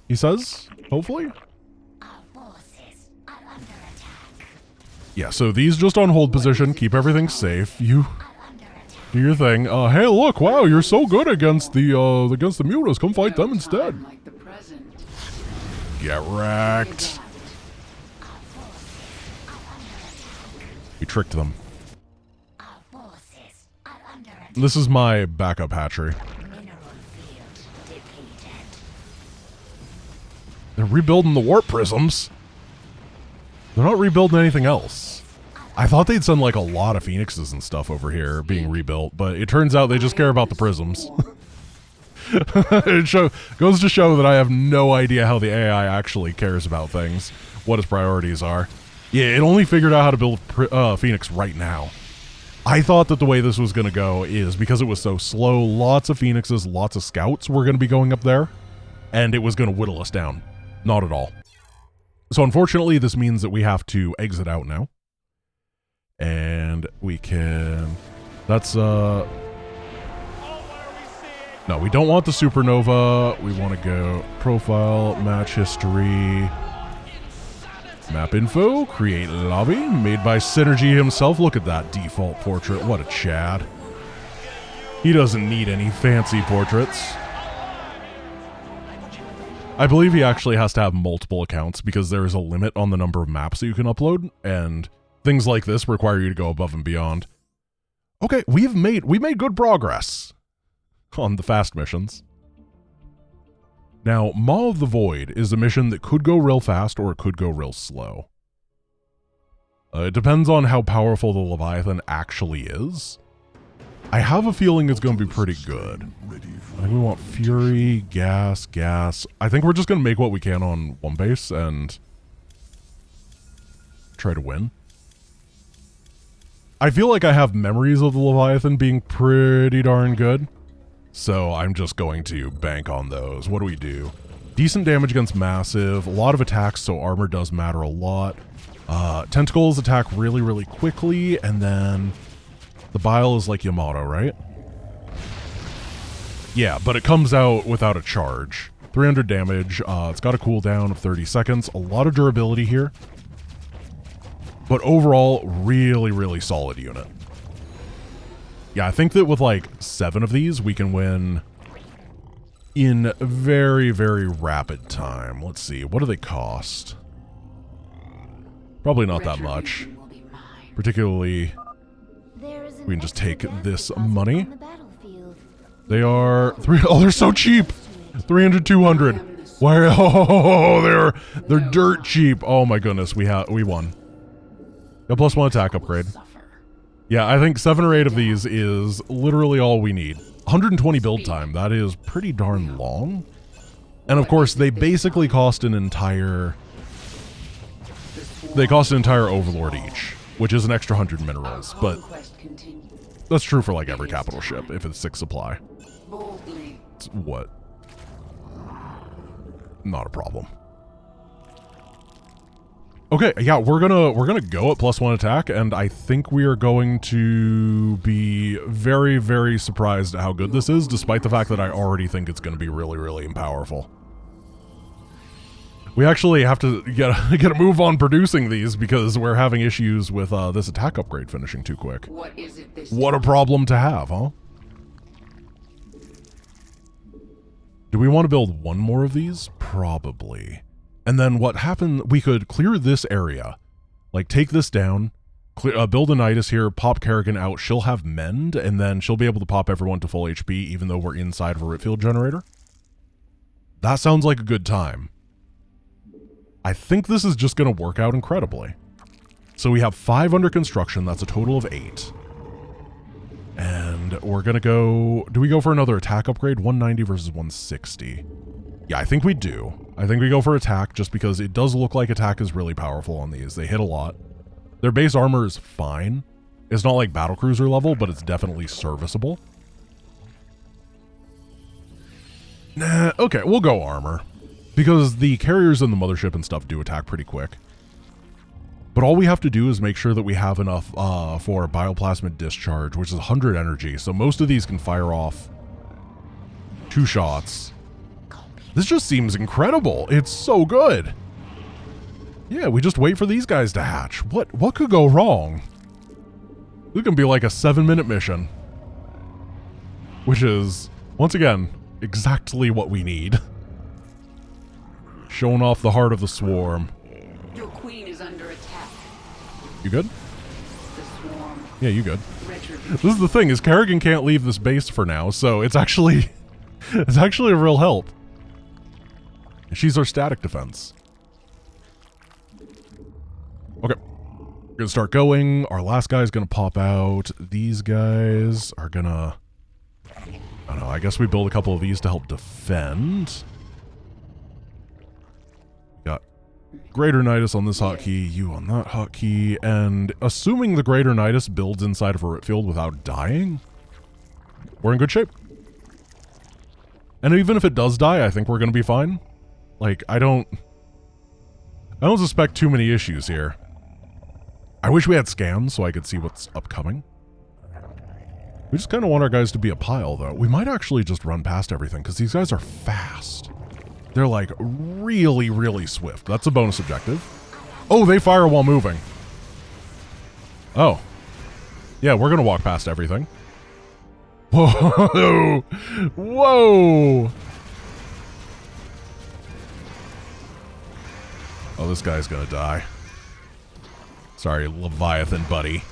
He says, hopefully. Yeah, so these just on hold position, keep everything safe. You do your thing. Hey, look! Wow, you're so good against the mutas. Come fight them instead. Time like the present. Get wrecked. We tricked them. This is my backup hatchery. They're rebuilding the warp prisms. They're not rebuilding anything else. I thought they'd send like a lot of phoenixes and stuff over here being rebuilt, but it turns out they just care about the prisms. It goes to show that I have no idea how the AI actually cares about things, what its priorities are. Yeah, it only figured out how to build Phoenix right now. I thought that the way this was going to go is because it was so slow, lots of Phoenixes, lots of scouts were going to be going up there, and it was going to whittle us down. Not at all. So unfortunately, this means that we have to exit out now. And we can... That's, No, we don't want the Supernova. We want to go Profile, Match History... Map info, create lobby, made by Synergy himself. Look at that default portrait. What a Chad. He doesn't need any fancy portraits. I believe he actually has to have multiple accounts because there is a limit on the number of maps that you can upload, and things like this require you to go above and beyond. Okay, we made good progress on the fast missions. Now, Maw of the Void is a mission that could go real fast or it could go real slow. It depends on how powerful the Leviathan actually is. I have a feeling it's going to be pretty good. I think we want Fury, Gas. I think we're just going to make what we can on one base and try to win. I feel like I have memories of the Leviathan being pretty darn good. So I'm just going to bank on those. What do we do? Decent damage against massive, a lot of attacks, so armor does matter a lot. Tentacles attack really, really quickly, and then the bile is like Yamato, right? Yeah, but it comes out without a charge. 300 damage, it's got a cooldown of 30 seconds, a lot of durability here. But overall, really, really solid unit. Yeah, I think that with like 7 of these, we can win in very, very rapid time. Let's see, what do they cost? Probably not that much. Particularly, we can just take this money. They are they're so cheap. 300, 200. Why? Oh, they're dirt cheap. Oh my goodness, we won. A +1 attack upgrade. Yeah, I think 7 or 8 of these is literally all we need. 120 build time, that is pretty darn long. And of course, they basically cost an entire... They cost an entire Overlord each, which is an extra 100 minerals, but that's true for like every capital ship, if it's 6 supply. It's what? Not a problem. Okay, yeah, we're gonna go at +1 attack, and I think we are going to be very, very surprised at how good this is, despite the fact that I already think it's gonna be really, really powerful. We actually have to get a move on producing these because we're having issues with this attack upgrade finishing too quick. What a problem to have, huh? Do we want to build one more of these? Probably. And then what happened, we could clear this area, like take this down, build a Nidus here, pop Kerrigan out, she'll have Mend, and then she'll be able to pop everyone to full HP even though we're inside of a Ripfield generator. That sounds like a good time. I think this is just going to work out incredibly. So we have 5 under construction, that's a total of 8. And we're going to go, do we go for another attack upgrade? 190 versus 160. Yeah, I think we do. I think we go for attack just because it does look like attack is really powerful on these. They hit a lot. Their base armor is fine. It's not like battlecruiser level, but it's definitely serviceable. Nah, okay, we'll go armor. Because the carriers and the mothership and stuff do attack pretty quick. But all we have to do is make sure that we have enough for bioplasmid discharge, which is 100 energy. So most of these can fire off 2 shots. This just seems incredible. It's so good. Yeah, we just wait for these guys to hatch. What could go wrong? This can be like a 7-minute mission. Which is, once again, exactly what we need. Showing off the heart of the swarm. Your queen is under attack. You good? The swarm. Yeah, you good. This is the thing, is Kerrigan can't leave this base for now, so it's actually a real help. She's our static defense. Okay. We're gonna start going. Our last guy's gonna pop out. These guys are gonna... I don't know, I guess we build a couple of these to help defend. Got Greater Nidus on this hotkey, you on that hotkey, and assuming the Greater Nidus builds inside of a root field without dying, we're in good shape. And even if it does die, I think we're going to be fine. Like, I don't suspect too many issues here. I wish we had scans so I could see what's upcoming. We just kind of want our guys to be a pile, though. We might actually just run past everything, because these guys are fast. They're, like, really, really swift. That's a bonus objective. Oh, they fire while moving. Oh. Yeah, we're going to walk past everything. Whoa! Whoa! Oh, this guy's gonna die. Sorry, Leviathan buddy.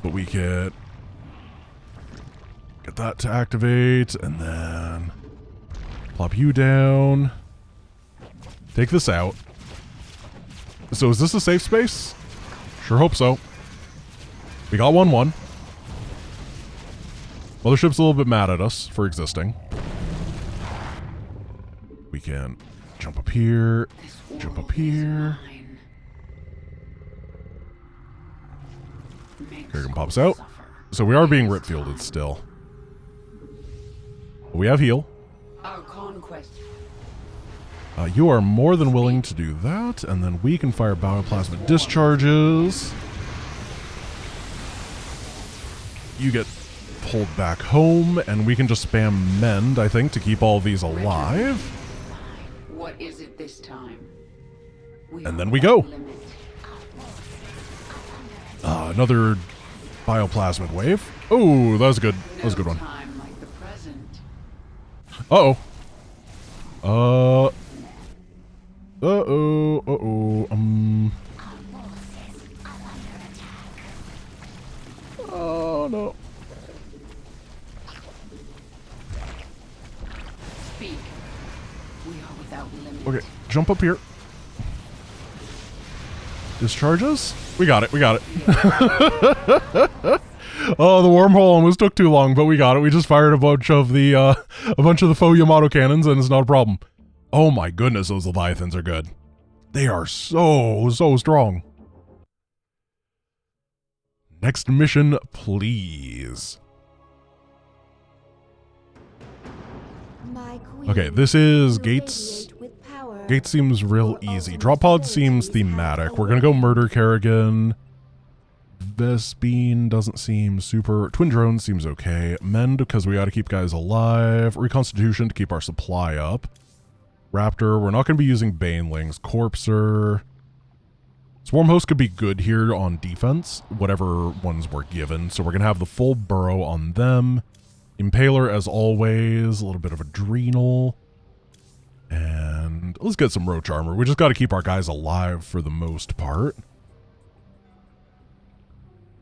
But we can get that to activate, and then plop you down. Take this out. So is this a safe space? Sure hope so. We got 1-1. Mothership's a little bit mad at us for existing. We can jump up here, jump up here. Kerrigan pops out. So we are being rip fielded still. We have heal. Our conquest. You are more than willing to do that, and then we can fire bioplasma discharges. You get pulled back home, and we can just spam mend, I think, to keep all these alive. What is it this time? And then we go. Another bioplasmid wave. Oh, that was good. That was a good one. Uh-oh. Oh, no. Speak. We are without limit. Okay, jump up here. Discharges? We got it, we got it. Oh, the wormhole almost took too long, but we got it. We just fired a bunch of the faux Yamato cannons, and it's not a problem. Oh my goodness, those Leviathans are good. They are so strong. Next mission, please. Okay, this is Gates. Gates seems real easy. Drop pod seems thematic. We're gonna go murder Kerrigan. Vespine doesn't seem super. Twin drone seems okay. Mend because we gotta keep guys alive. Reconstitution to keep our supply up. Raptor, we're not gonna be using Banelings. Corpser. Swarm host could be good here on defense, whatever ones we're given. So we're gonna have the full burrow on them. Impaler as always, a little bit of Adrenal. And let's get some Roach armor. We just got to keep our guys alive for the most part.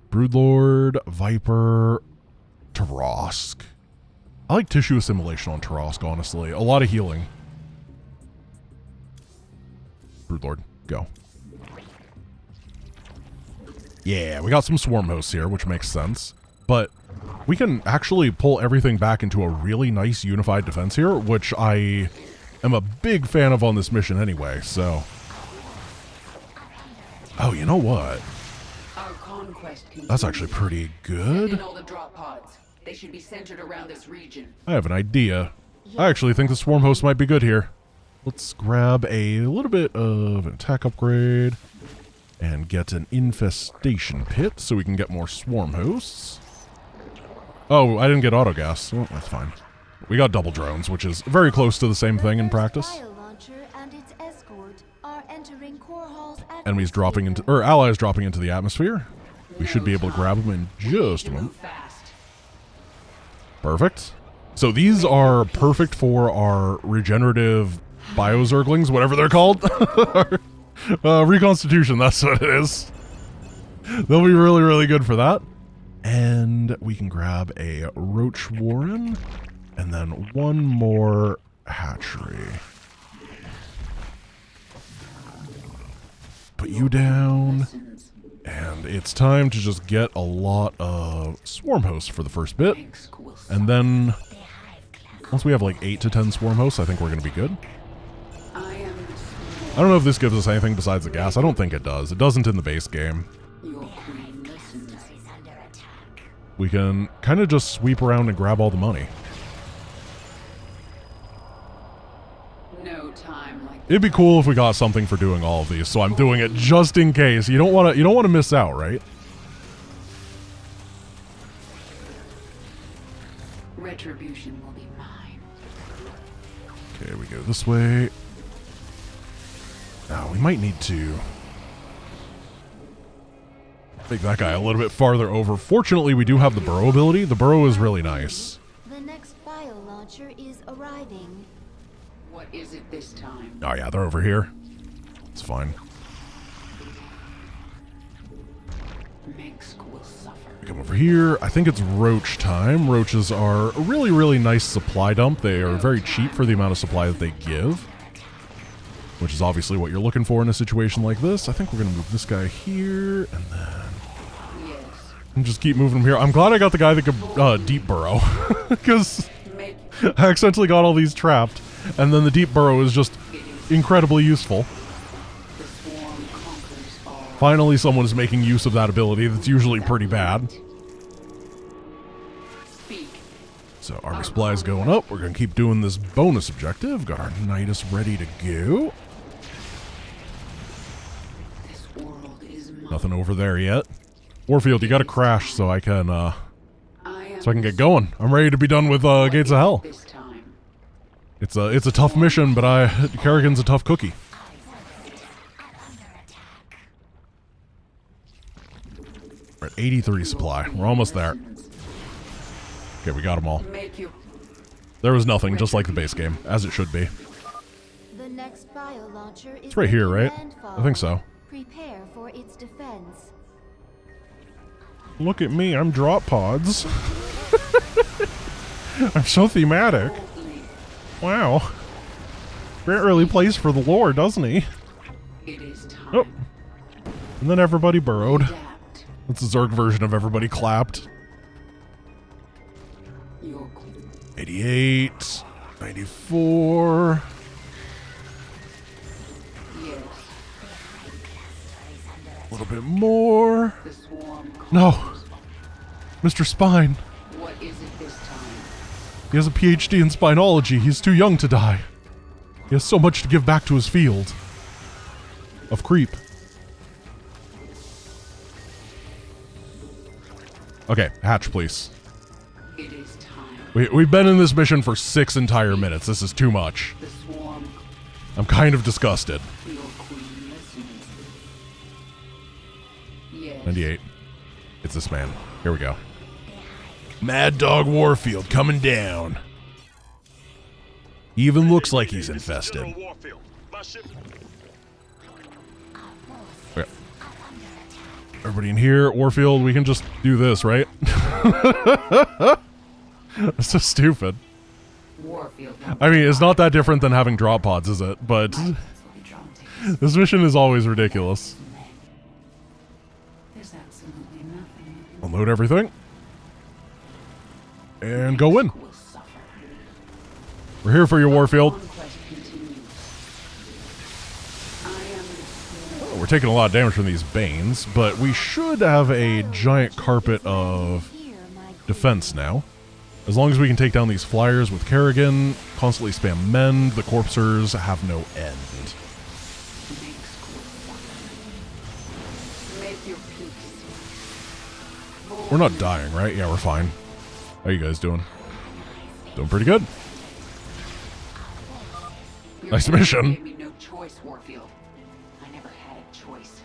Broodlord, Viper, Tarosk. I like tissue assimilation on Tarosk, honestly. A lot of healing. Broodlord, go. Yeah, we got some swarm hosts here, which makes sense. But we can actually pull everything back into a really nice unified defense here, which I am a big fan of on this mission anyway, so. Oh, you know what? Our conquest That's actually pretty good. all the drop pods. They should be centered around this region. I have an idea. I actually think the swarm host might be good here. Let's grab a little bit of an attack upgrade and get an infestation pit so we can get more swarm hosts. Oh, I didn't get auto gas. Well, that's fine. We got double drones, which is very close to the same thing in practice. Enemies dropping into, or allies dropping into the atmosphere. We should be able to grab them in just a moment. Perfect. So these are perfect for our regenerative biozerglings, whatever they're called. Reconstitution, that's what it is. They'll be really, really good for that. And we can grab a Roach Warren. And then one more hatchery. Put you down. And And it's time to just get a lot of swarm hosts for the first bit. And then, once we have like 8 to 10 swarm hosts, I think we're going to be good. I don't know if this gives us anything besides the gas. I don't think it does. It doesn't in the base game. We can kind of just sweep around and grab all the money. It'd be cool if we got something for doing all of these, so I'm doing it just in case. You don't want to miss out, right? Retribution will be mine. Okay, we go this way. Now we might need to make that guy a little bit farther over. Fortunately, we do have the burrow ability. The burrow is really nice. The next bio launcher is arriving. What is it this time? Oh yeah, they're over here. It's fine. Minsk will suffer. We come over here. I think it's roach time. Roaches are a really, really nice supply dump. They are very cheap for the amount of supply that they give, which is obviously what you're looking for in a situation like this. I think we're going to move this guy here, and then and just keep moving him here. I'm glad I got the guy that could deep burrow, because I accidentally got all these trapped, and then the deep burrow is just incredibly useful. Finally, someone is making use of that ability that's usually pretty bad. So, army supply is going up. We're going to keep doing this bonus objective. Got our Nidus ready to go. Nothing over there yet. Warfield, you got to crash so I can get going. I'm ready to be done with Gates of Hell. It's a tough mission, but Kerrigan's a tough cookie. We're at 83 supply. We're almost there. Okay, we got them all. There was nothing, just like the base game, as it should be. The next bio launcher is It's right here, right? landfall. I think so. Prepare for its defense. Look at me, I'm drop pods. I'm so thematic. Wow. Grant really plays for the lore, doesn't he? Oh. And then everybody burrowed. That's the Zerg version of everybody clapped. 88, 94. A little bit more. No. Mr. Spine. What is it this time? He has a PhD in spinology. He's too young to die. He has so much to give back to his field of creep. Okay, hatch, please. It is time. We've been in this mission for 6 entire minutes. This is too much. The swarm. I'm kind of disgusted. Your queen listens. Yes. 98. It's this man. Here we go. Mad Dog Warfield coming down. He even looks like he's infested. Okay. Everybody in here, Warfield, we can just do this, right? That's so stupid. Warfield. I mean, it's not that different than having drop pods, is it? But this mission is always ridiculous. There's absolutely nothing. Unload everything. And go in. We're here for you, Warfield. Oh, we're taking a lot of damage from these Banes, but we should have a giant carpet of defense now. As long as we can take down these flyers with Kerrigan, constantly spam mend, the corpsers have no end. We're not dying, right? Yeah, we're fine. How you guys doing? Doing pretty good. Nice mission. Gave me no choice, Warfield. I never had a choice.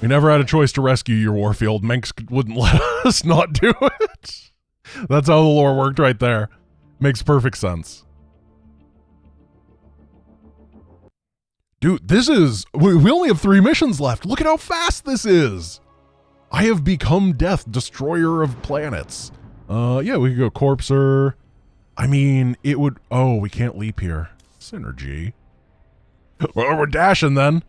We never had a choice to rescue your Warfield. Menks wouldn't let us not do it. That's how the lore worked right there. Makes perfect sense. Dude, this is... We only have 3 missions left. Look at how fast this is. I have become Death, Destroyer of Planets. Yeah, we could go Corpser. I mean, it would... Oh, we can't leap here. Synergy. Well, we're dashing then.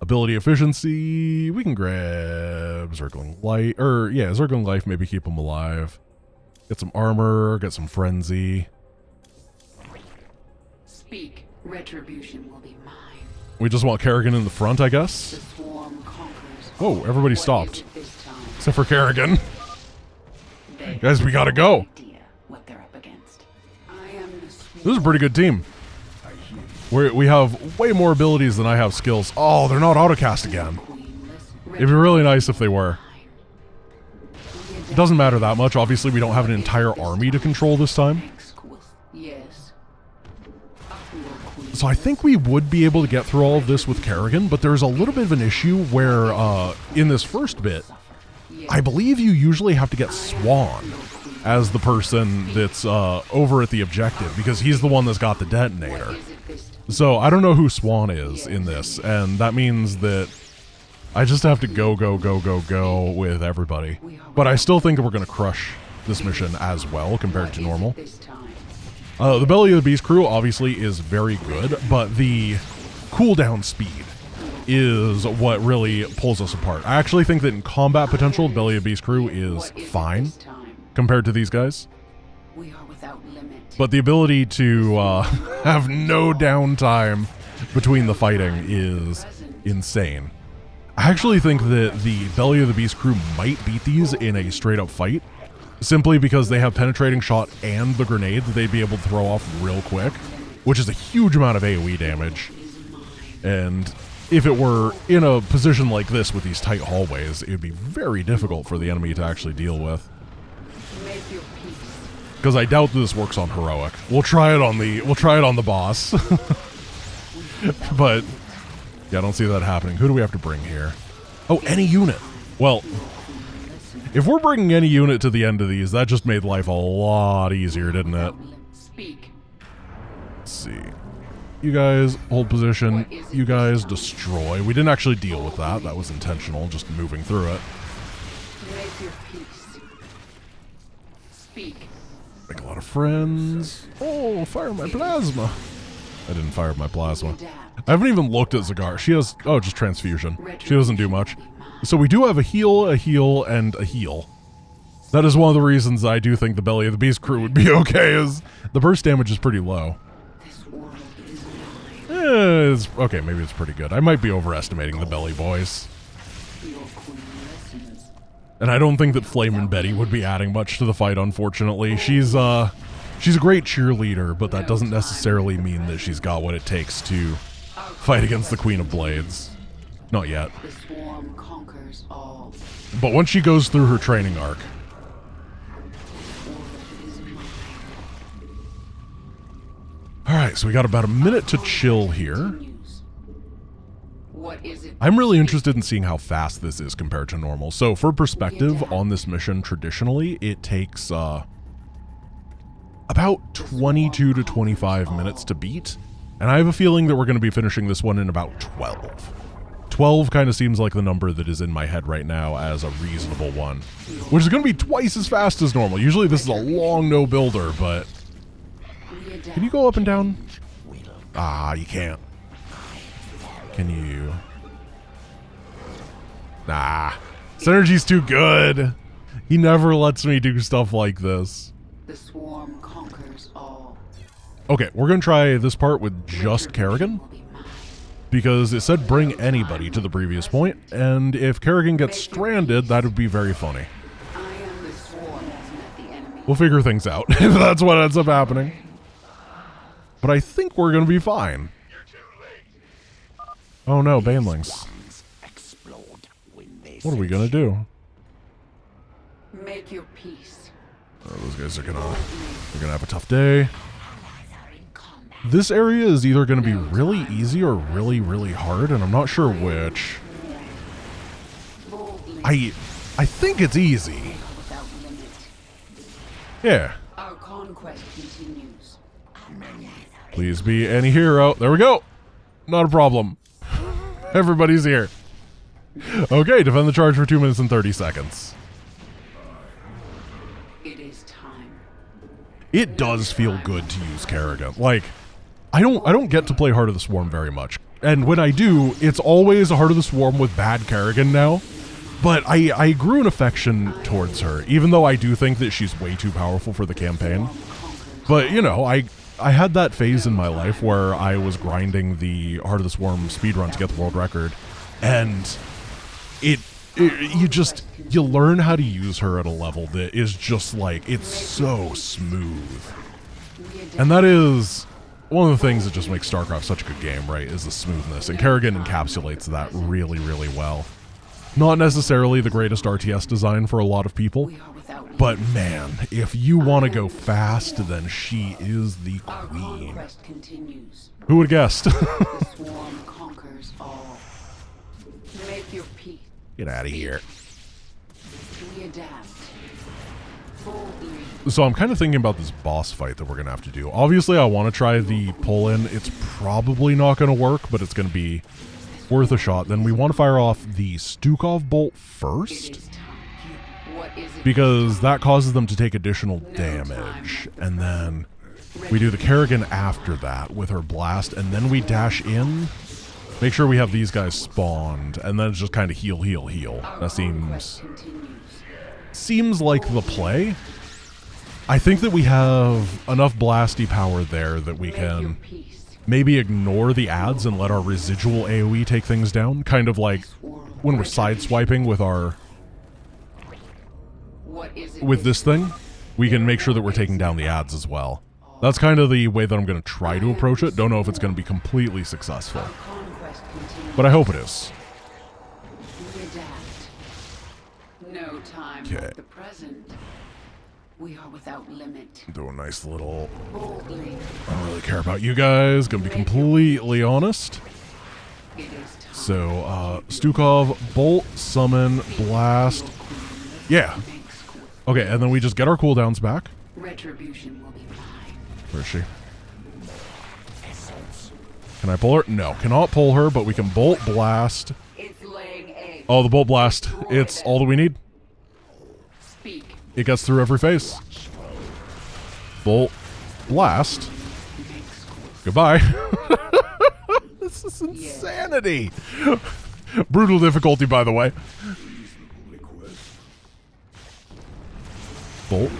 Ability efficiency, we can grab Zergling Life, Zergling Life, maybe keep him alive. Get some armor, get some frenzy. Speak. Retribution will be mine. We just want Kerrigan in the front, I guess. The swarm conquers. Oh, everybody What stopped. is it this time? Except for Kerrigan. They Guys, we gotta go. idea what they're up against. I am the swarm. This is a pretty good team. We have way more abilities than I have skills. Oh, they're not autocast again. Queen, listen. It'd be really nice if they were. It doesn't matter that much. Obviously, we don't have an entire army to control this time. Yes. So I think we would be able to get through all of this with Kerrigan, but there's a little bit of an issue where, in this first bit, I believe you usually have to get Swan as the person that's over at the objective, because he's the one that's got the detonator. So I don't know who Swan is in this, and that means that I just have to go with everybody. But I still think that we're going to crush this mission as well compared to normal. The Belly of the Beast crew obviously is very good, but the cooldown speed is what really pulls us apart. I actually think that in combat potential, the Belly of the Beast crew is fine compared to these guys. We are without limit. But the ability to have no downtime between the fighting is insane. I actually think that the Belly of the Beast crew might beat these in a straight-up fight, simply because they have penetrating shot and the grenade that they'd be able to throw off real quick, which is a huge amount of AoE damage. And if it were in a position like this with these tight hallways, it would be very difficult for the enemy to actually deal with. Make your peace. Because I doubt this works on heroic. We'll try it on the boss. But yeah, I don't see that happening. Who do we have to bring here? Oh, any unit. Well, if we're bringing any unit to the end of these, that just made life a lot easier, didn't it? Speak. Let's see. You guys hold position. You guys destroy. We didn't actually deal with that. That was intentional, just moving through it. Make your peace. Speak. Make a lot of friends. Oh, fire my plasma. I didn't fire my plasma. I haven't even looked at Zagar. She has, just transfusion. She doesn't do much. So we do have a heal, and a heal. That is one of the reasons I do think the Belly of the Beast crew would be okay, is the burst damage is pretty low. This world is mine. Okay, maybe it's pretty good. I might be overestimating the Belly boys. Your queen listens. And I don't think that Flamin' Betty would be adding much to the fight, unfortunately. She's a great cheerleader, but that doesn't necessarily mean that she's got what it takes to fight against the Queen of Blades. Not yet. The swarm conquers all. But once she goes through her training arc. Alright, so we got about a minute to chill here. What is it? I'm really interested in seeing how fast this is compared to normal. So for perspective, on this mission, traditionally, it takes about 22 to 25 minutes to beat. And I have a feeling that we're going to be finishing this one in about 12. 12 kind of seems like the number that is in my head right now as a reasonable one. Which is going to be twice as fast as normal. Usually this is a long no-builder, but... Can you go up and down? Ah, you can't. Can you? Nah. Synergy's too good. He never lets me do stuff like this. The swarm conquers all. Okay, we're going to try this part with just Kerrigan. Because it said bring anybody to the previous point, and if Kerrigan gets stranded, that would be very funny. I am the swarm that's met the enemy. We'll figure things out if that's what ends up happening. But I think we're going to be fine. Oh no, banelings. What are we going to do? Make your peace. Oh, those guys are gonna have a tough day. This area is either going to be really easy or really, really hard, and I'm not sure which. I think it's easy. Yeah. Our conquest continues. Please be any hero. There we go. Not a problem. Everybody's here. Okay, defend the charge for 2 minutes and 30 seconds. It is time. It does feel good to use Kerrigan. Like, I don't get to play Heart of the Swarm very much. And when I do, it's always a Heart of the Swarm with bad Kerrigan now. But I grew an affection towards her, even though I do think that she's way too powerful for the campaign. But, you know, I had that phase in my life where I was grinding the Heart of the Swarm speedrun to get the world record, and you learn how to use her at a level that is just like, it's so smooth. And that is one of the things that just makes StarCraft such a good game, right, is the smoothness, and Kerrigan encapsulates that really, really well. Not necessarily the greatest RTS design for a lot of people, but man, if you want to go fast, then she is the queen. Who would have guessed? The swarm conquers all. Make your peace. Get out of here. We adapt. Boldly. So I'm kind of thinking about this boss fight that we're going to have to do. Obviously, I want to try the pull-in. It's probably not going to work, but it's going to be worth a shot. Then we want to fire off the Stukov bolt first, because that causes them to take additional damage. And then we do the Kerrigan after that with her blast, and then we dash in, make sure we have these guys spawned, and then it's just kind of heal, heal, heal. That seems like the play. I think that we have enough blasty power there that we can maybe ignore the ads and let our residual AoE take things down, kind of like when we're sideswiping with our with this thing. We can make sure that we're taking down the ads as well. That's kind of the way that I'm going to try to approach it. Don't know if it's going to be completely successful, but I hope it is. Okay. We are without limit. Do a nice little... I don't really care about you guys, gonna be completely honest. So, Stukov, Bolt, Summon, Blast. Yeah. Okay, and then we just get our cooldowns back. Retribution will be mine. Where is she? Can I pull her? No, cannot pull her, but we can Bolt, Blast. Oh, the Bolt Blast. It's all that we need. It gets through every phase. Bolt, Blast. Goodbye. This is insanity. Brutal difficulty, by the way. Bolt.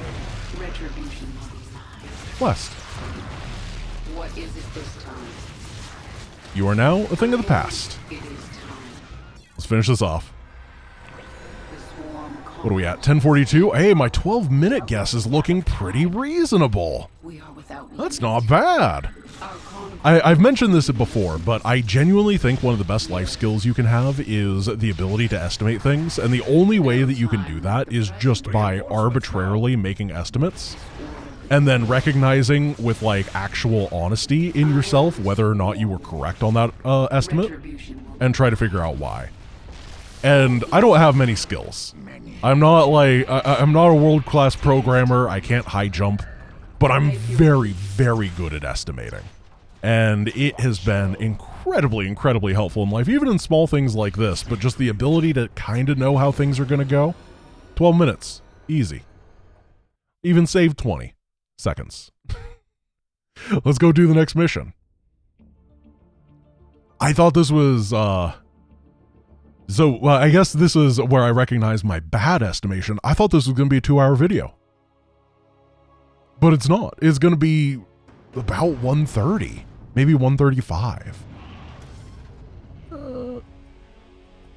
Blast. What is it this time? You are now a thing of the past. Let's finish this off. What are we at? 10:42? Hey, my 12-minute guess is looking pretty reasonable. That's not bad. I've mentioned this before, but I genuinely think one of the best life skills you can have is the ability to estimate things, and the only way that you can do that is just by arbitrarily making estimates, and then recognizing with, like, actual honesty in yourself whether or not you were correct on that estimate, and try to figure out why. And I don't have many skills. I'm not like, I'm not a world-class programmer, I can't high jump, but I'm very, very good at estimating. And it has been incredibly, incredibly helpful in life, even in small things like this, but just the ability to kind of know how things are going to go. 12 minutes. Easy. Even saved 20 seconds. Let's go do the next mission. I thought this was, So, I guess this is where I recognize my bad estimation. I thought this was going to be a 2-hour video. But it's not. It's going to be about 1:30. Maybe 1:35.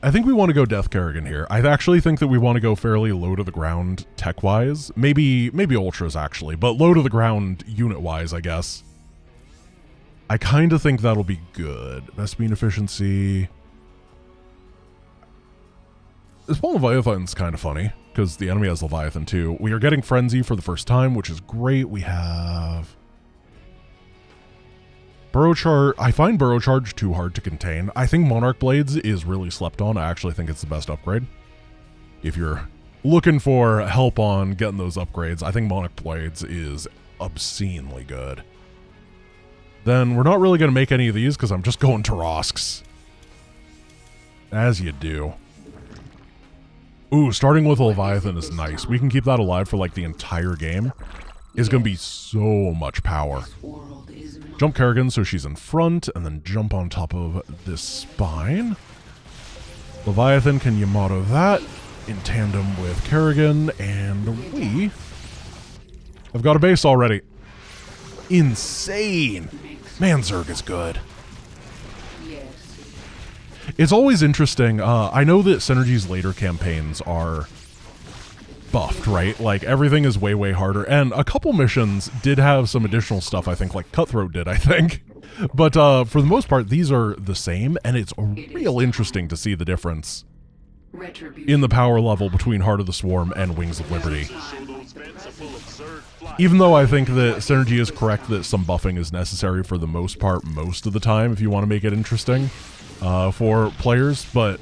I think we want to go Death Kerrigan here. I actually think that we want to go fairly low to the ground tech-wise. Maybe Ultras, actually. But low to the ground unit-wise, I guess. I kind of think that'll be good. Best beam efficiency... This Spawn Leviathan's kind of funny, because the enemy has Leviathan too. We are getting Frenzy for the first time, which is great. We have... Burrow Charge. I find Burrow Charge too hard to contain. I think Monarch Blades is really slept on. I actually think it's the best upgrade. If you're looking for help on getting those upgrades, I think Monarch Blades is obscenely good. Then we're not really going to make any of these, because I'm just going Tarosks. As you do. Ooh, starting with a Leviathan is nice. We can keep that alive for like the entire game. is going to be so much power. This world is Jump Kerrigan so she's in front, and then jump on top of this spine. Leviathan can Yamato that in tandem with Kerrigan, and we have got a base already. Insane! Man, Zerg is good. yes. It's always interesting. I know that Synergy's later campaigns are buffed, right? Like, everything is way, way harder. And a couple missions did have some additional stuff, I think, like Cutthroat did, I think. But for the most part, these are the same, and it's real interesting to see the difference in the power level between Heart of the Swarm and Wings of Liberty. Those vents are full of Zerg fly. Even though I think that Synergy is correct that some buffing is necessary for the most part, most of the time, if you want to make it interesting for players, but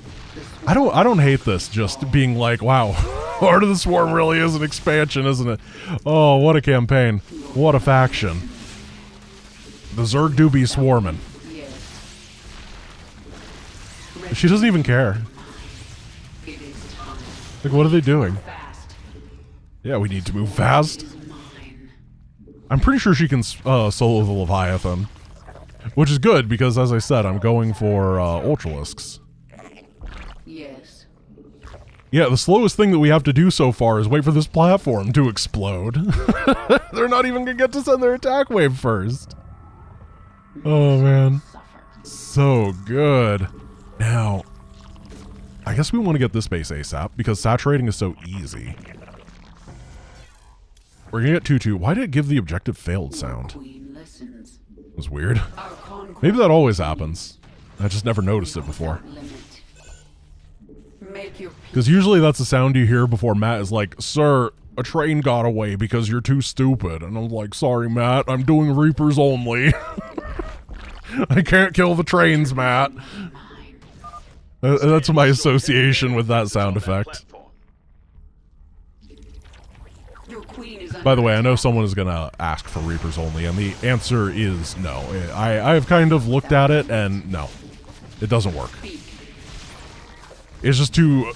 I don't hate this just being like, wow, Heart of the Swarm really is an expansion, isn't it? Oh, what a campaign. What a faction. The Zerg do be swarming. Yes. She doesn't even care. It is time. Like, what are they doing? Fast. Yeah, we need to move fast. Is mine. I'm pretty sure she can solo the Leviathan, which is good because, as I said, I'm going for Ultralisks. Yes. Yeah, the slowest thing that we have to do so far is wait for this platform to explode. They're not even going to get to send their attack wave first. Oh, man. Suffer. So good. Now, I guess we want to get this base ASAP because saturating is so easy. We're going to get 2-2. Why did it give the objective failed sound? Queen listens. It was weird. Our conquest Maybe that always happens. I just never noticed it before. limit. Make your peace. Because usually that's the sound you hear before Matt is like, "Sir, a train got away because you're too stupid." And I'm like, "Sorry, Matt, I'm doing Reapers only." I can't kill the trains, Matt. That's my association with that sound effect. Your queen is By the way, I know someone is going to ask for Reapers only, and the answer is no. I have kind of looked at it, and no. It doesn't work. It's just too...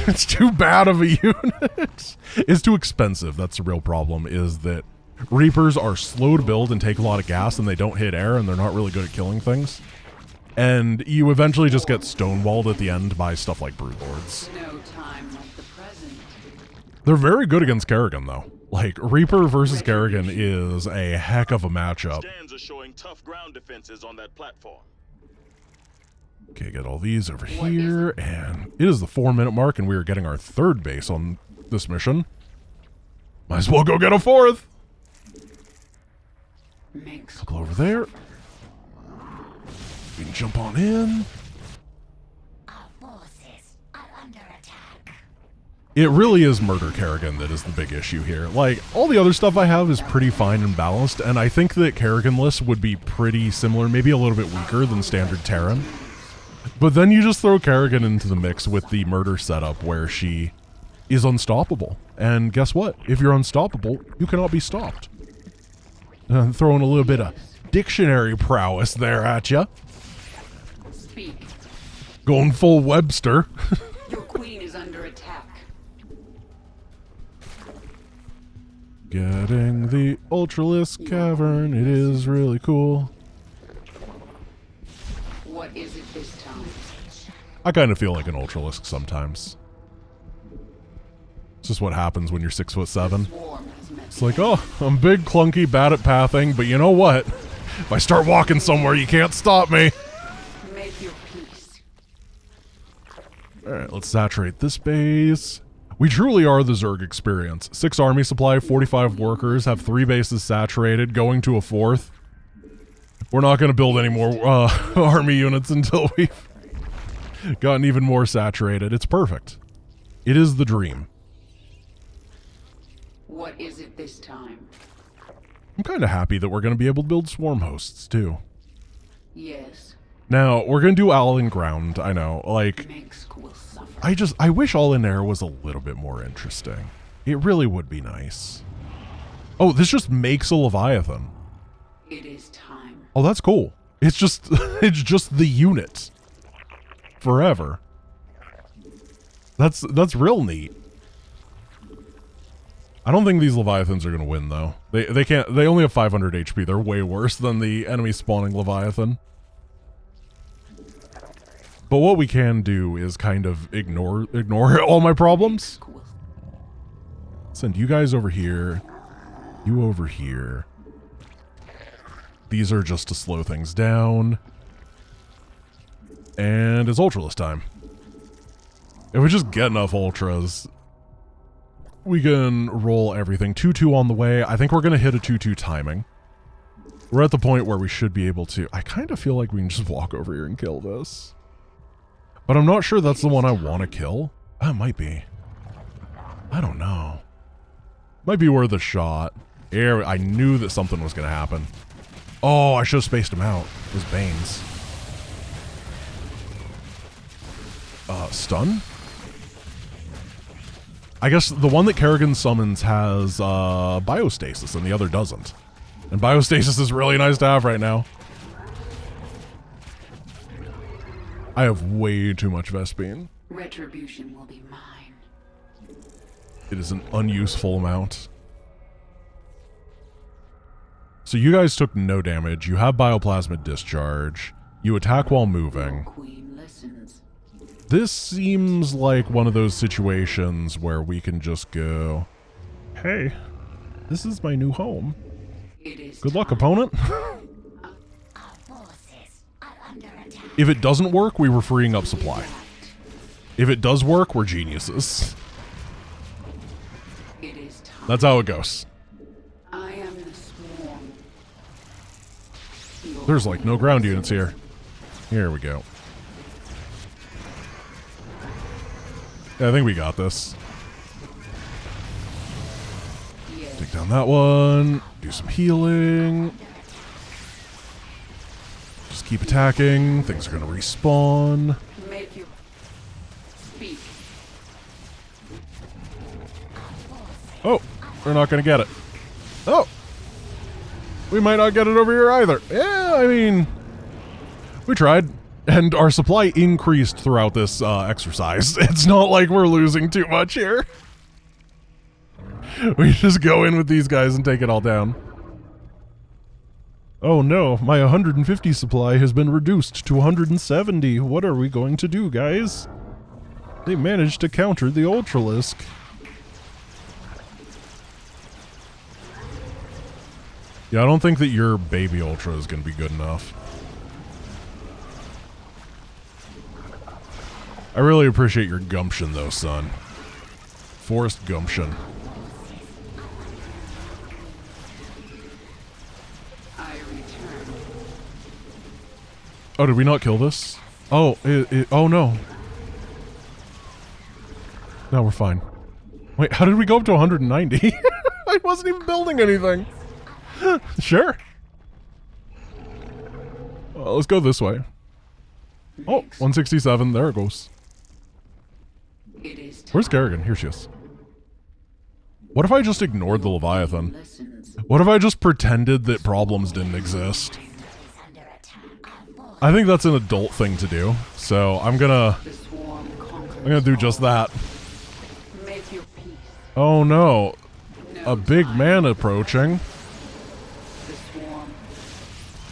it's too bad of a unit. It's too expensive. That's the real problem, is that Reapers are slow to build and take a lot of gas, and they don't hit air, and they're not really good at killing things. And you eventually just get stonewalled at the end by stuff like Broodlords. no time like the present. They're very good against Kerrigan, though. Like, Reaper versus Kerrigan is a heck of a matchup. Scans are showing tough ground defenses on that platform. Okay, get all these over here, and it is the 4-minute mark, and we are getting our 3rd base on this mission. Might as well go get a 4th. Makes Couple over there. We can jump on in. Our forces are under attack. It really is Murder Kerrigan that is the big issue here. Like, all the other stuff I have is pretty fine and balanced, and I think that Kerrigan lists would be pretty similar, maybe a little bit weaker than standard Terran. But then you just throw Kerrigan into the mix with the murder setup where she is unstoppable. And guess what? If you're unstoppable, you cannot be stopped. Throwing a little bit of dictionary prowess there at ya. speak. Going full Webster. Your queen is under attack. Getting the Ultralisk Cavern. It is really cool. What is it this time? I kind of feel like an Ultralisk sometimes. It's just what happens when you're 6'7". Swarm has met. It's like, oh, I'm big, clunky, bad at pathing, but you know what? If I start walking somewhere, you can't stop me. Make your peace. Alright, let's saturate this base. We truly are the Zerg experience. 6 army supply, 45 workers, have 3 bases saturated, going to a 4th. We're not going to build any more army units until we've gotten even more saturated. It's perfect. It is the dream. What is it this time? I'm kind of happy that we're going to be able to build swarm hosts, too. Yes. Now, we're going to do all in ground, I know. Like, Minsk will suffer. I wish all in air was a little bit more interesting. It really would be nice. Oh, this just makes a Leviathan. It is time. Oh, that's cool. It's just, it's just the unit. Forever. That's real neat. I don't think these Leviathans are going to win, though. They can't. They only have 500 HP. They're way worse than the enemy spawning Leviathan. But what we can do is kind of ignore all my problems. Send you guys over here. You over here. These are just to slow things down. And it's Ultraless time. If we just get enough Ultras, we can roll everything. 2-2 on the way. I think we're going to hit a 2-2 timing. We're at the point where we should be able to... I kind of feel like we can just walk over here and kill this. But I'm not sure that's the one I want to kill. It might be. I don't know. Might be worth a shot. Here, I knew that something was going to happen. Oh, I should have spaced him out. His Banes. Stun? I guess the one that Kerrigan summons has biostasis and the other doesn't. And biostasis is really nice to have right now. I have way too much Vespene. Retribution will be mine. It is an unuseful amount. So you guys took no damage. You have bioplasmid discharge. You attack while moving. Queen listens. This seems like one of those situations where we can just go, hey, this is my new home. Good luck, opponent. If it doesn't work, we were freeing up supply. If it does work, we're geniuses. That's how it goes. I am the swarm. There's like no ground units here. Here we go. Yeah, I think we got this. Take down that one. Do some healing. Just keep attacking. Things are going to respawn. Make you speak. Oh, we're not going to get it. Oh. We might not get it over here either. Yeah, I mean, we tried. And our supply increased throughout this exercise. It's not like we're losing too much here. We just go in with these guys and take it all down. Oh no, my 150 supply has been reduced to 170. What are we going to do, guys? They managed to counter the Ultralisk. Yeah, I don't think that your baby Ultra is going to be good enough. I really appreciate your gumption, though, son. Forced gumption. I return. Oh, did we not kill this? Oh, oh no. No, we're fine. Wait, how did we go up to 190? I wasn't even building anything. Sure. Well, let's go this way. Oh, 167. There it goes. Where's Kerrigan? Here she is. What if I just ignored the Leviathan? What if I just pretended that problems didn't exist? I think that's an adult thing to do, so I'm gonna do just that. Oh no. A big man approaching.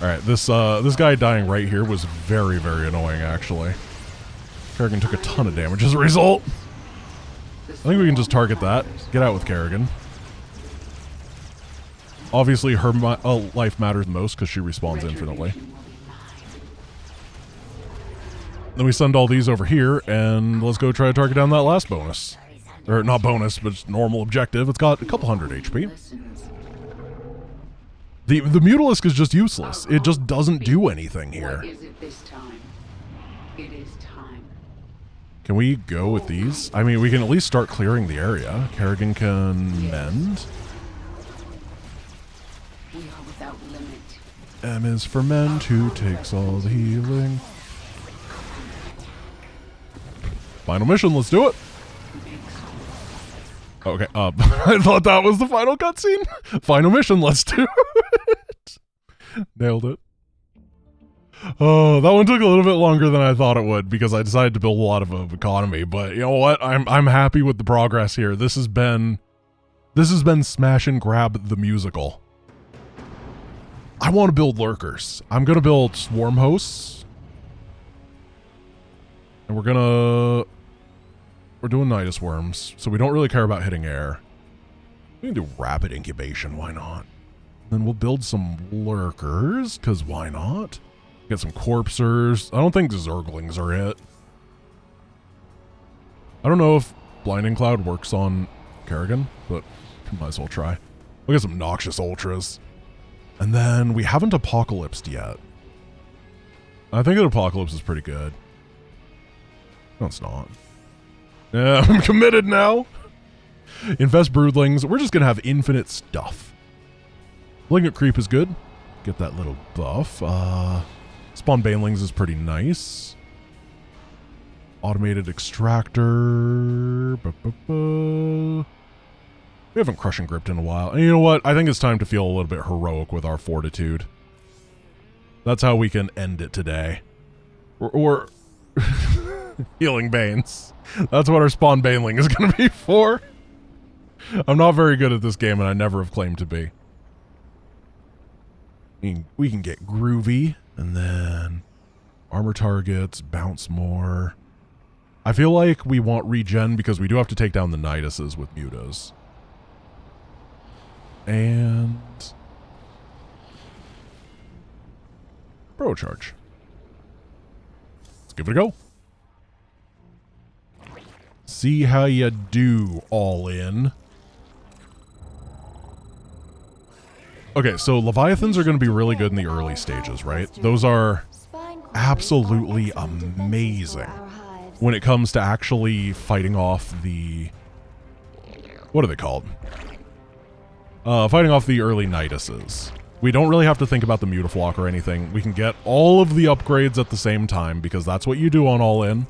Alright, this guy dying right here was very, very annoying, actually. Kerrigan took a ton of damage as a result. I think we can just target that. Get out with Kerrigan. Obviously, her life matters most because she respawns infinitely. Then we send all these over here, and let's go try to target down that last bonus. Or, not bonus, but just normal objective. It's got a couple hundred HP. The Mutalisk is just useless. It just doesn't do anything here. Can we go with these? I mean, we can at least start clearing the area. Kerrigan can mend. M is for mend, who takes all the healing. Final mission, let's do it. Okay, I thought that was the final cutscene. Final mission, let's do it. Nailed it. Oh, that one took a little bit longer than I thought it would because I decided to build a lot of economy, but you know what? I'm happy with the progress here. This has been This has been Smash and Grab the musical. I want to build lurkers. I'm going to build swarm hosts. And we're doing Nidus worms, so we don't really care about hitting air. We can do rapid incubation, why not? Then we'll build some lurkers, because why not? Get some corpsers. I don't think Zerglings are it. I don't know if Blinding Cloud works on Kerrigan, but might as well try. We'll get some Noxious Ultras. And then we haven't Apocalypsed yet. I think that Apocalypse is pretty good. No, it's not. Yeah, I'm committed now. Infest Broodlings. We're just going to have infinite stuff. Malignant Creep is good. Get that little buff. Spawn Banelings is pretty nice. Automated Extractor. We haven't Crushing Gripped in a while. And you know what? I think it's time to feel a little bit heroic with our Fortitude. That's how we can end it today. Or Healing Banes. That's what our Spawn Baneling is going to be for. I'm not very good at this game, and I never have claimed to be. We can get Groovy, and then armor targets, bounce more. I feel like we want regen because we do have to take down the Niduses with Mutas. And Bro Charge. Let's give it a go. See how you do, all in. Okay, so Leviathans are going to be really good in the early stages, right? Those are absolutely amazing when it comes to actually fighting off the... What are they called? Fighting off the early Niduses. We don't really have to think about the Mutaflock or anything. We can get all of the upgrades at the same time because that's what you do on All In.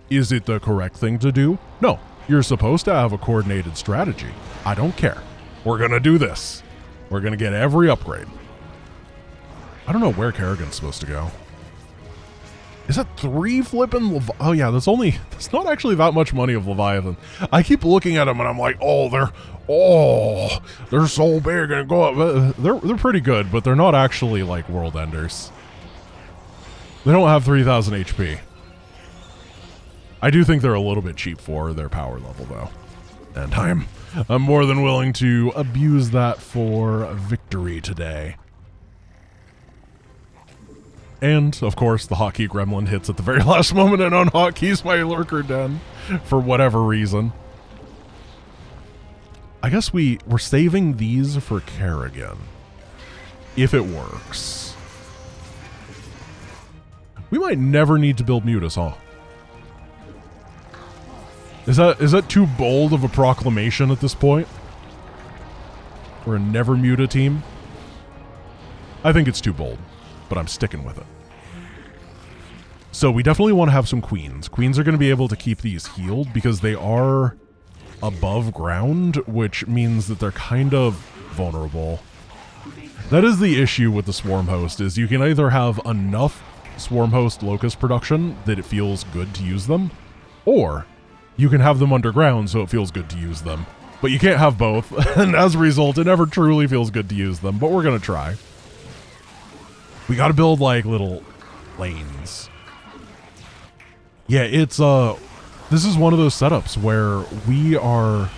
Is it the correct thing to do? No. You're supposed to have a coordinated strategy. I don't care. We're going to do this. We're going to get every upgrade. I don't know where Kerrigan's supposed to go. Is that 3 flipping Oh yeah, that's not actually that much money of Leviathan. I keep looking at them and I'm like, oh, they're so big and go up. They're pretty good, but they're not actually like world enders. They don't have 3,000 HP. I do think they're a little bit cheap for their power level though. And I'm more than willing to abuse that for victory today. And, of course, the hotkey gremlin hits at the very last moment and unhotkeys my lurker den for whatever reason. I guess we're saving these for Kerrigan. If it works. We might never need to build Mutas, huh? Is that too bold of a proclamation at this point? We're a never Muta team? I think it's too bold, but I'm sticking with it. So we definitely want to have some queens. Queens are going to be able to keep these healed because they are above ground, which means that they're kind of vulnerable. That is the issue with the Swarm Host, is you can either have enough Swarm Host Locust production that it feels good to use them, or you can have them underground so it feels good to use them. But you can't have both, and as a result, it never truly feels good to use them, but we're going to try. We got to build, like, little lanes. Yeah, it's, this is one of those setups where we are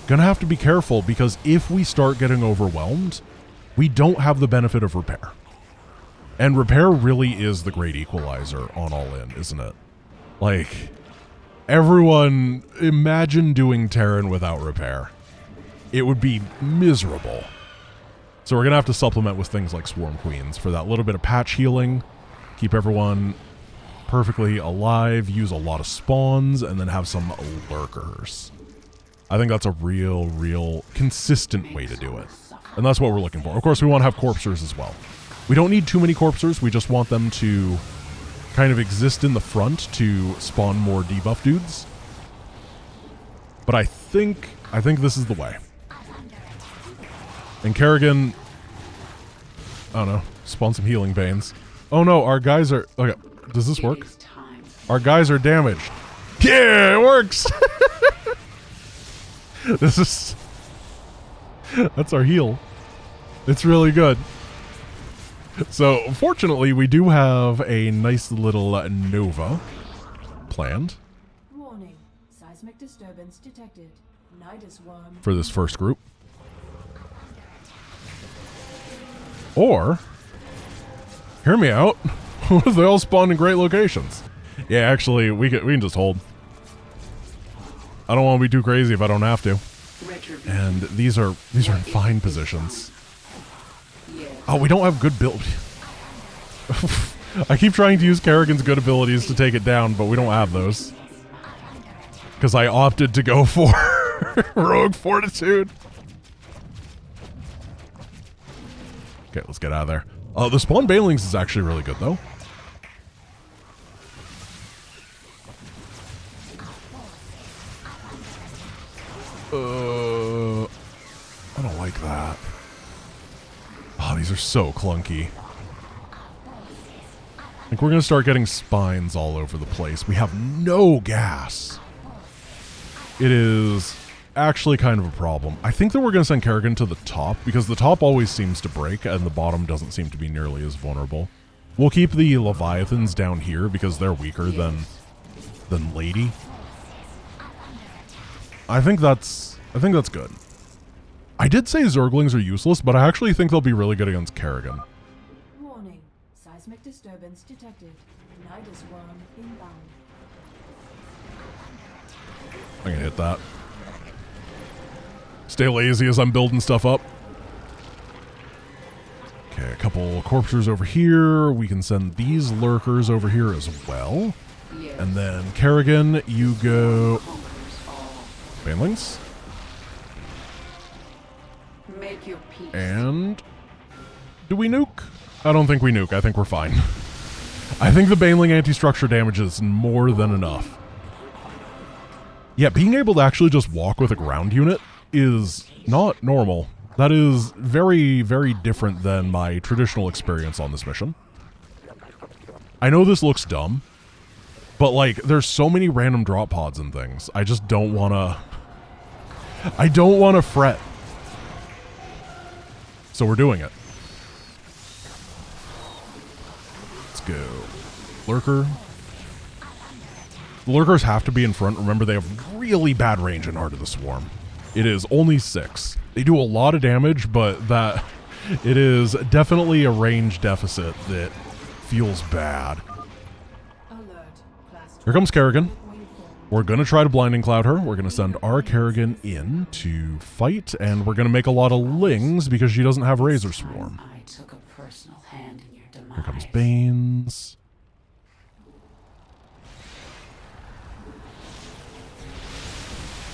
going to have to be careful, because if we start getting overwhelmed, we don't have the benefit of repair. And repair really is the great equalizer on All In, isn't it? Like, everyone, imagine doing Terran without repair. It would be miserable. So we're going to have to supplement with things like Swarm Queens for that little bit of patch healing, keep everyone perfectly alive, use a lot of spawns, and then have some lurkers. I think that's a real consistent way to do it. And that's what we're looking for. Of course, we want to have corpsers as well. We don't need too many corpsers, we just want them to kind of exist in the front to spawn more debuff dudes. But I think this is the way. And Kerrigan, I don't know, spawn some healing veins. Oh no, our guys are, okay, does this work? Our guys are damaged. Yeah, it works! This That's our heal. It's really good. So, fortunately, we do have a nice little Nova planned. Warning. Seismic disturbance detected. Nidus worm. For this first group. Or, hear me out, what if they all spawn in great locations? Yeah, actually, we can just hold. I don't want to be too crazy if I don't have to. And these are in fine positions. Oh, we don't have good build. I keep trying to use Kerrigan's good abilities to take it down, but we don't have those. Because I opted to go for Rogue Fortitude. Okay, let's get out of there. The spawn Banelings is actually really good, though. I don't like that. Oh, these are so clunky. I think we're going to start getting spines all over the place. We have no gas. It is actually kind of a problem. I think that we're going to send Kerrigan to the top, because the top always seems to break, and the bottom doesn't seem to be nearly as vulnerable. We'll keep the Leviathans down here, because they're weaker than Lady. I think that's good. I did say Zerglings are useless, but I actually think they'll be really good against Kerrigan. Warning. Seismic disturbance detected. Nidus worm inbound. I'm gonna hit that. Stay lazy as I'm building stuff up. Okay, a couple corpsers over here. We can send these lurkers over here as well. And then Kerrigan, you go... Banelings. Make your peace. And... do we nuke? I don't think we nuke. I think we're fine. I think the Baneling anti-structure damage is more than enough. Yeah, being able to actually just walk with a ground unit is not normal. That is very, very different than my traditional experience on this mission. I know this looks dumb, but like, there's so many random drop pods and things. I just don't wanna... I don't wanna fret. So we're doing it. Let's go. Lurker. The lurkers have to be in front. Remember, they have really bad range in Heart of the Swarm. It is only 6. They do a lot of damage, but it is definitely a range deficit that feels bad. Here comes Kerrigan. We're going to try to Blinding Cloud her. We're going to send our Kerrigan in to fight, and we're going to make a lot of Lings because she doesn't have Razor Swarm. I took a personal hand in your demise. Here comes Banes.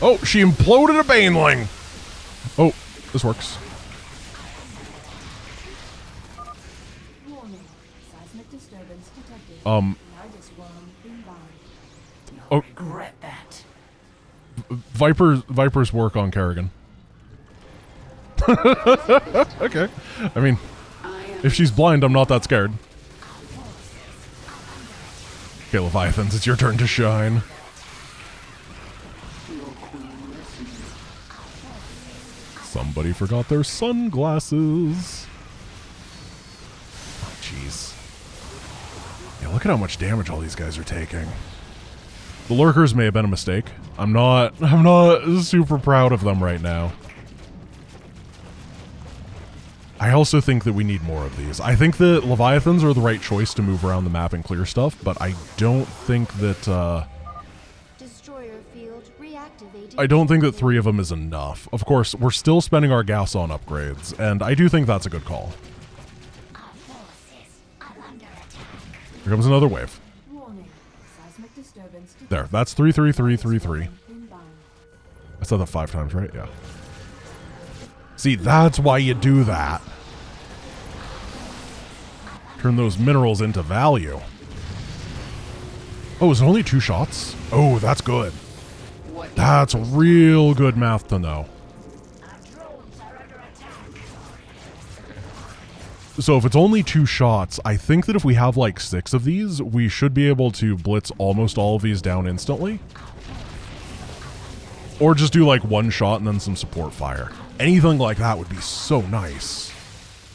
Oh, she imploded a Baneling! Oh, this works. Warning. Seismic disturbance detected. Nidus worm inbound. Oh, Regret that. Vipers work on Kerrigan. Okay. I mean, if she's blind, I'm not that scared. Okay, Leviathans, it's your turn to shine. Somebody forgot their sunglasses. Oh, jeez. Yeah, look at how much damage all these guys are taking. The lurkers may have been a mistake. I'm not super proud of them right now. I also think that we need more of these. I think that Leviathans are the right choice to move around the map and clear stuff, but I don't think that, Destroyer field reactivated. I don't think that 3 of them is enough. Of course, we're still spending our gas on upgrades, and I do think that's a good call. Our forces are under attack. Here comes another wave. Warning. Seismic disturbance detected. There, that's 33333. Inbound. I said that 5 times, right? Yeah. See, that's why you do that. Turn those minerals into value. Oh, is it only 2 shots? Oh, that's good. That's real good math to know. So if it's only 2 shots, I think that if we have like 6 of these, we should be able to blitz almost all of these down instantly. Or just do like 1 shot and then some support fire. Anything like that would be so nice.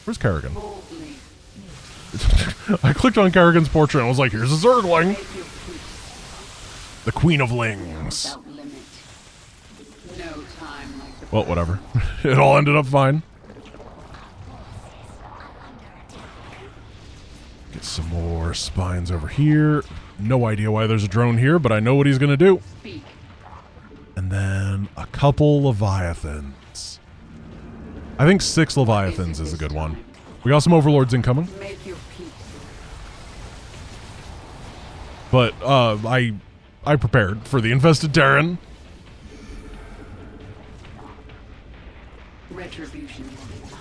Where's Kerrigan? Boldly. I clicked on Kerrigan's portrait and I was like, here's a Zergling. Make your peace The Queen of Lings. without limit. No time like the Well, whatever. It all ended up fine. Get some more spines over here. No idea why there's a drone here, but I know what he's going to do. speak. And then a couple Leviathans. I think 6 Leviathans is a good one. We got some Overlords incoming. Make your peace. But I prepared for the Infested Terran. Retribution will be mine.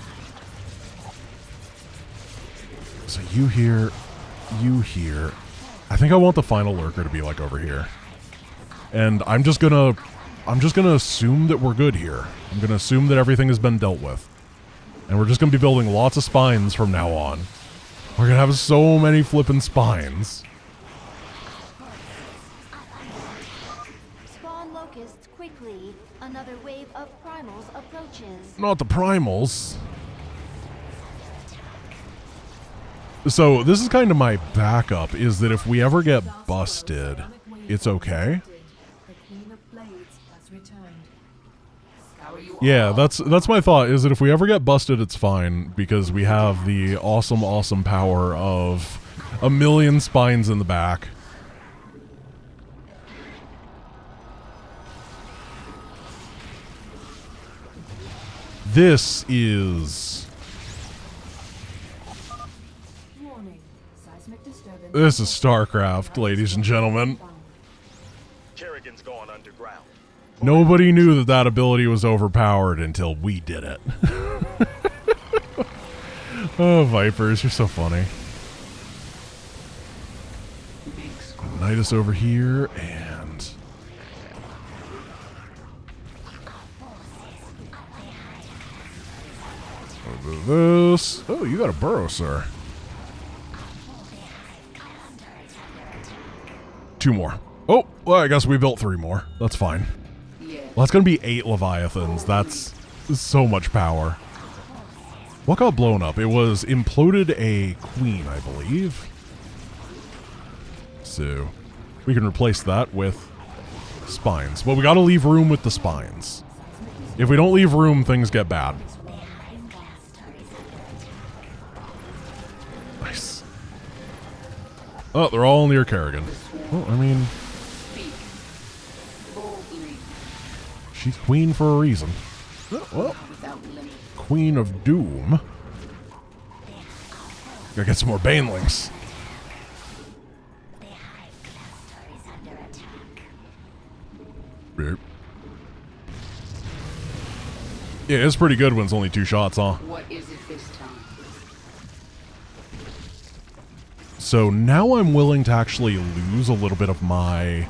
So you here, you here. I think I want the final lurker to be like over here. And I'm just gonna assume that we're good here. I'm gonna assume that everything has been dealt with. And we're just gonna be building lots of spines from now on. We're gonna have so many flippin' spines. Spawn locusts quickly. Another wave of primals approaches. Not the primals. So this is kind of my backup, is that if we ever get busted, it's okay. The Queen of Blades has returned. How are you Yeah, that's my thought, is that if we ever get busted, it's fine, because we have the awesome power of a million spines in the back. This is... Warning. Seismic disturbance. This is StarCraft, ladies and gentlemen. Kerrigan's gone underground. Nobody knew that that ability was overpowered until we did it. Oh, Vipers, you're so funny. Nidus over here, and... this. Oh, you got a burrow, sir. 2 more. Oh, well, I guess we built 3 more. That's fine. Yeah. Well, that's going to be 8 Leviathans. That's so much power. What got blown up? It was imploded a queen, I believe. So, we can replace that with spines. But we got to leave room with the spines. If we don't leave room, things get bad. Nice. Oh, they're all near Kerrigan. Well, I mean... Speak. Boldly. she's queen for a reason. Oh, well, Without limit. Queen of Doom. Gotta get some more Banelings. Yep. Yeah, it's pretty good when it's only 2 shots, huh? What is it this time? So now I'm willing to actually lose a little bit of my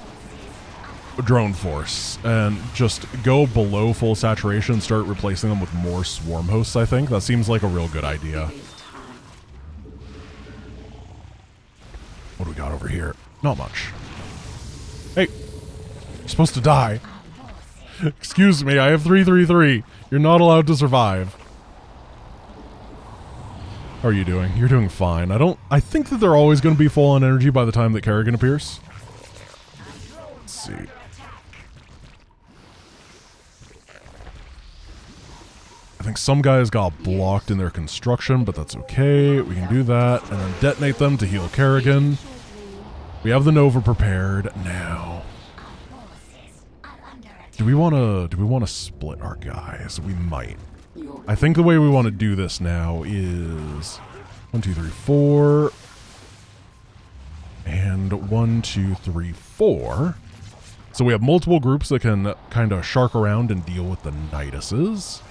drone force and just go below full saturation and start replacing them with more swarm hosts, I think. That seems like a real good idea. It is time. What do we got over here? Not much. Hey, you're supposed to die. Excuse me, I have 333. You're not allowed to survive. How are you doing? You're doing fine. I think that they're always going to be full on energy by the time that Kerrigan appears. Let's see. I think some guys got blocked in their construction, but that's okay. We can do that and then detonate them to heal Kerrigan. We have the Nova prepared now. Do we want to split our guys? We might. I think the way we want to do this now is 1, 2, 3, 4, and 1, 2, 3, 4. So we have multiple groups that can kind of shark around and deal with the Niduses.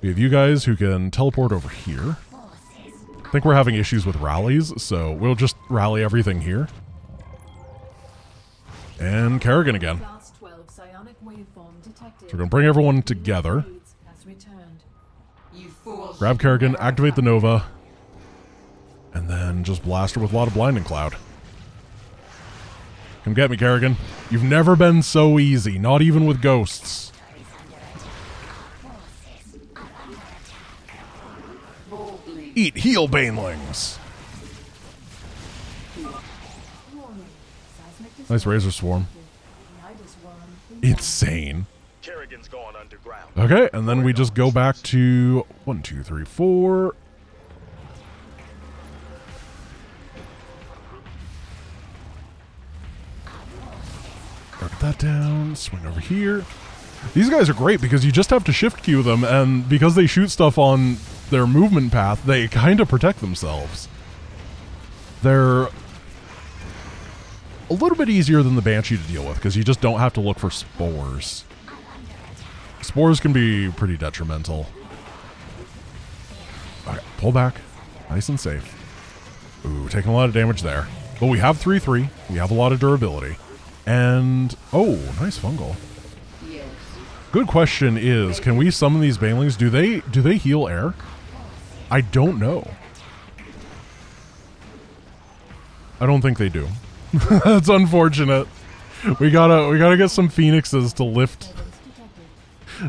We have you guys who can teleport over here. I think we're having issues with rallies, so we'll just rally everything here. And Kerrigan again. Class 12 psionic waveform detected. So we're going to bring everyone together. Blitz has returned. You fools. Grab Kerrigan, activate the Nova, and then just blast her with a lot of Blinding Cloud. Come get me, Kerrigan. You've never been so easy, not even with ghosts. Eat heal banelings. Warning. Seismic Nice disturbance razor swarm. detected. Nidus worm inbound. Insane. Kerrigan's gone underground. Okay, and then we just go back to 1, 2, 3, 4. Mark that down. Swing over here. These guys are great because you just have to shift queue them, and because they shoot stuff on their movement path, they kind of protect themselves. They're a little bit easier than the Banshee to deal with because you just don't have to look for spores. Spores can be pretty detrimental. Alright, pull back. Nice and safe. Ooh, taking a lot of damage there. But we have 3-3. We have a lot of durability. And, oh, nice fungal. Yes. Good question is, can we summon these banelings? Do they heal air? I don't know. I don't think they do. That's unfortunate. We gotta get some phoenixes to lift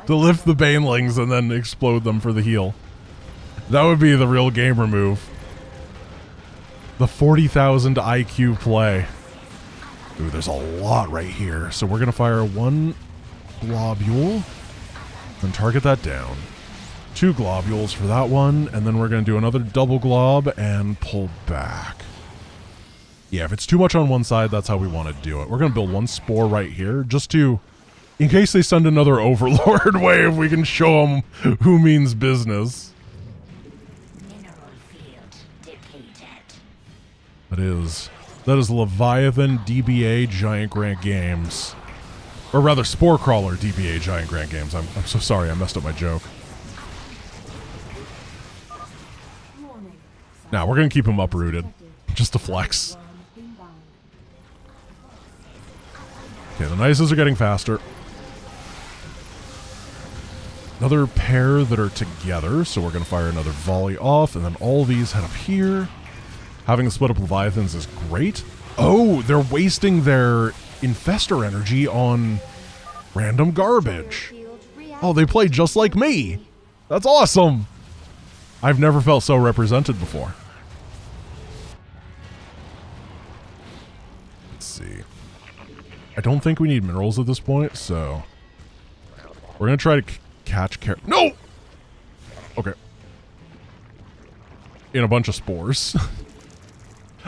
the banelings and then explode them for the heal. That would be the real gamer move. The 40,000 IQ play. Ooh, there's a lot right here. So we're gonna fire 1 globule and target that down. 2 globules for that one, and then we're gonna do another double glob and pull back. Yeah, if it's too much on one side, that's how we want to do it. We're gonna build 1 spore right here, just to, in case they send another Overlord wave, we can show them who means business. Mineral field depleted. That is Leviathan DBA Giant Grant Games. Or rather, Spore Crawler DBA Giant Grant Games. I'm so sorry, I messed up my joke. Warning. Now, we're going to keep him uprooted. Just to flex. Worm inbound. Okay, the Nices are getting faster. Another pair that are together, so we're going to fire another volley off, and then all these head up here. Having split up Leviathans is great. Oh, they're wasting their Infestor energy on random garbage. Oh, they play just like me. That's awesome. I've never felt so represented before. Let's see. I don't think we need minerals at this point, so we're going to try to catch No! Okay. In a bunch of spores.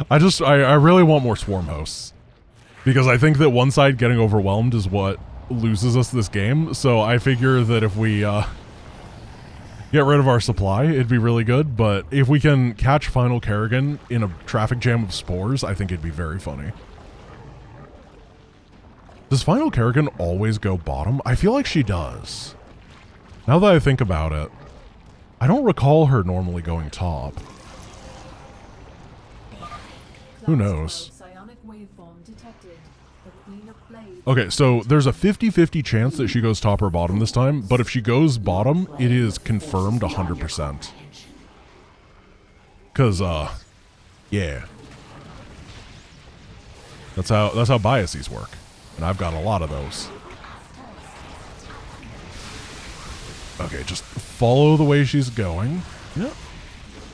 I really want more swarm hosts. Because I think that one side getting overwhelmed is what loses us this game. So I figure that if we get rid of our supply, it'd be really good. But if we can catch Final Kerrigan in a traffic jam of spores, I think it'd be very funny. Does Final Kerrigan always go bottom? I feel like she does. Now that I think about it, I don't recall her normally going top. Who knows? Psionic waveform detected. The Queen of Blades. Okay, so there's a 50-50 chance that she goes top or bottom this time, but if she goes bottom, it is confirmed 100%. Cause, yeah. That's how biases work. And I've got a lot of those. Okay, just follow the way she's going. Yep.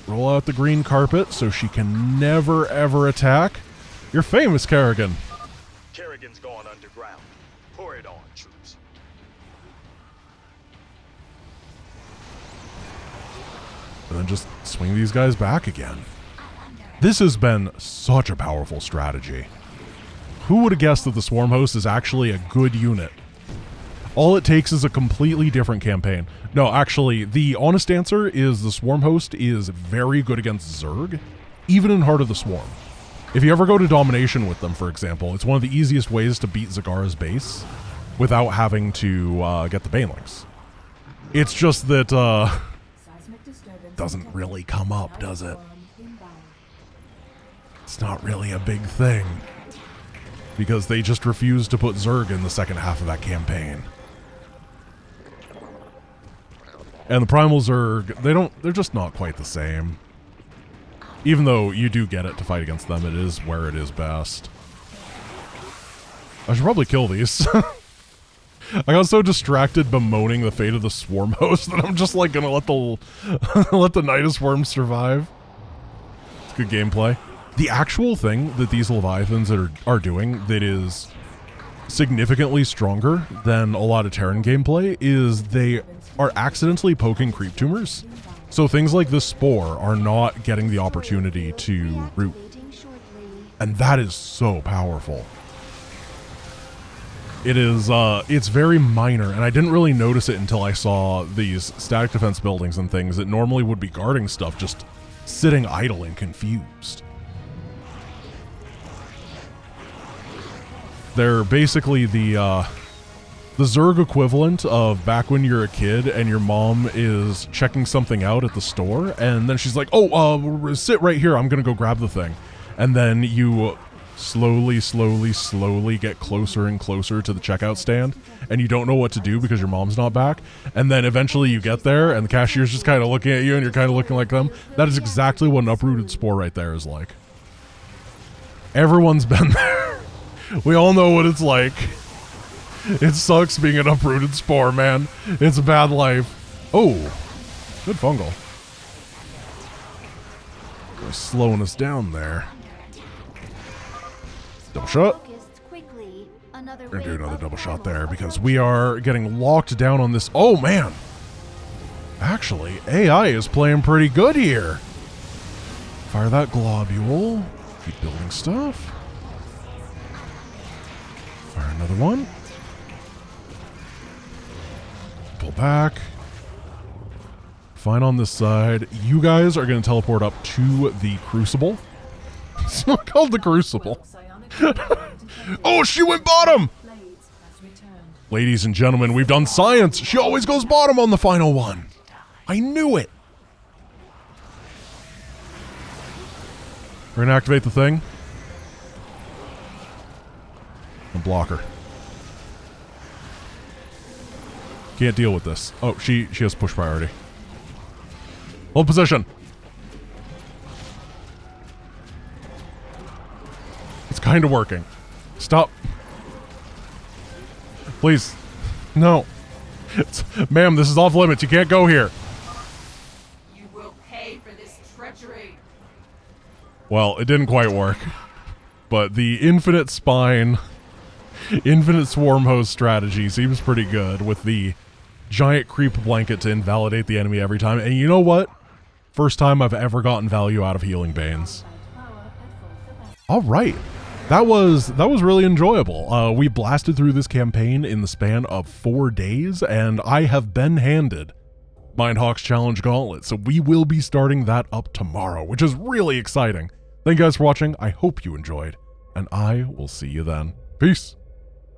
Roll out the green carpet so she can never, ever attack. You're famous, Kerrigan. Kerrigan's gone underground. Pour it on, troops. And then just swing these guys back again. This has been such a powerful strategy. Who would have guessed that the Swarm Host is actually a good unit? All it takes is a completely different campaign. No, actually, the honest answer is the Swarm Host is very good against Zerg, even in Heart of the Swarm. If you ever go to Domination with them, for example, it's one of the easiest ways to beat Zagara's base without having to get the Banelings. It's just that, Seismic disturbance doesn't detected. really come up, Nidus does it? worm inbound. It's not really a big thing. Because they just refused to put Zerg in the second half of that campaign. And the Primal Zerg, they're just not quite the same. Even though you do get it to fight against them, it is where it is best. I should probably kill these. I got so distracted bemoaning the fate of the swarm host that I'm just like gonna let the let the Nidus worms survive. It's good gameplay. The actual thing that these Leviathans are doing that is significantly stronger than a lot of Terran gameplay is they are accidentally poking creep tumors. So things like this spore are not getting the opportunity to root. And that is so powerful. It is, it's very minor, and I didn't really notice it until I saw these static defense buildings and things that normally would be guarding stuff just sitting idle and confused. They're basically the Zerg equivalent of back when you're a kid and your mom is checking something out at the store, and then she's like, oh, sit right here, I'm gonna go grab the thing. And then you slowly get closer and closer to the checkout stand, and you don't know what to do because your mom's not back, and then eventually you get there, and the cashier's just kind of looking at you, and you're kind of looking like them. That is exactly what an uprooted spore right there is like. Everyone's been there. We all know what it's like. It sucks being an uprooted spore, man. It's a bad life. Oh, good fungal. They're slowing us down there. Double shot. We're gonna do another double shot there because we are getting locked down on this. Oh man, actually AI is playing pretty good here. Fire that globule. Keep building stuff. Fire another one. Pull back. Fine on this side. You guys are gonna teleport up to the Crucible. It's not called the Crucible. Oh, she went bottom! Ladies and gentlemen, we've done science. She always goes bottom on the final one. I knew it. We're gonna activate the thing. And block her. Can't deal with this. Oh, she has push priority. Hold position. It's kind of working. Stop. Please. No. Ma'am, this is off limits. You can't go here. You will pay for this treachery. Well, it didn't quite work. But the infinite spine, infinite swarm host strategy seems pretty good with the giant creep blanket to invalidate the enemy every time. And you know what? First time I've ever gotten value out of healing banes. All right. That was really enjoyable. We blasted through this campaign in the span of 4 days, and I have been handed Mindhawk's Challenge Gauntlet, so we will be starting that up tomorrow, which is really exciting. Thank you guys for watching. I hope you enjoyed, and I will see you then. Peace.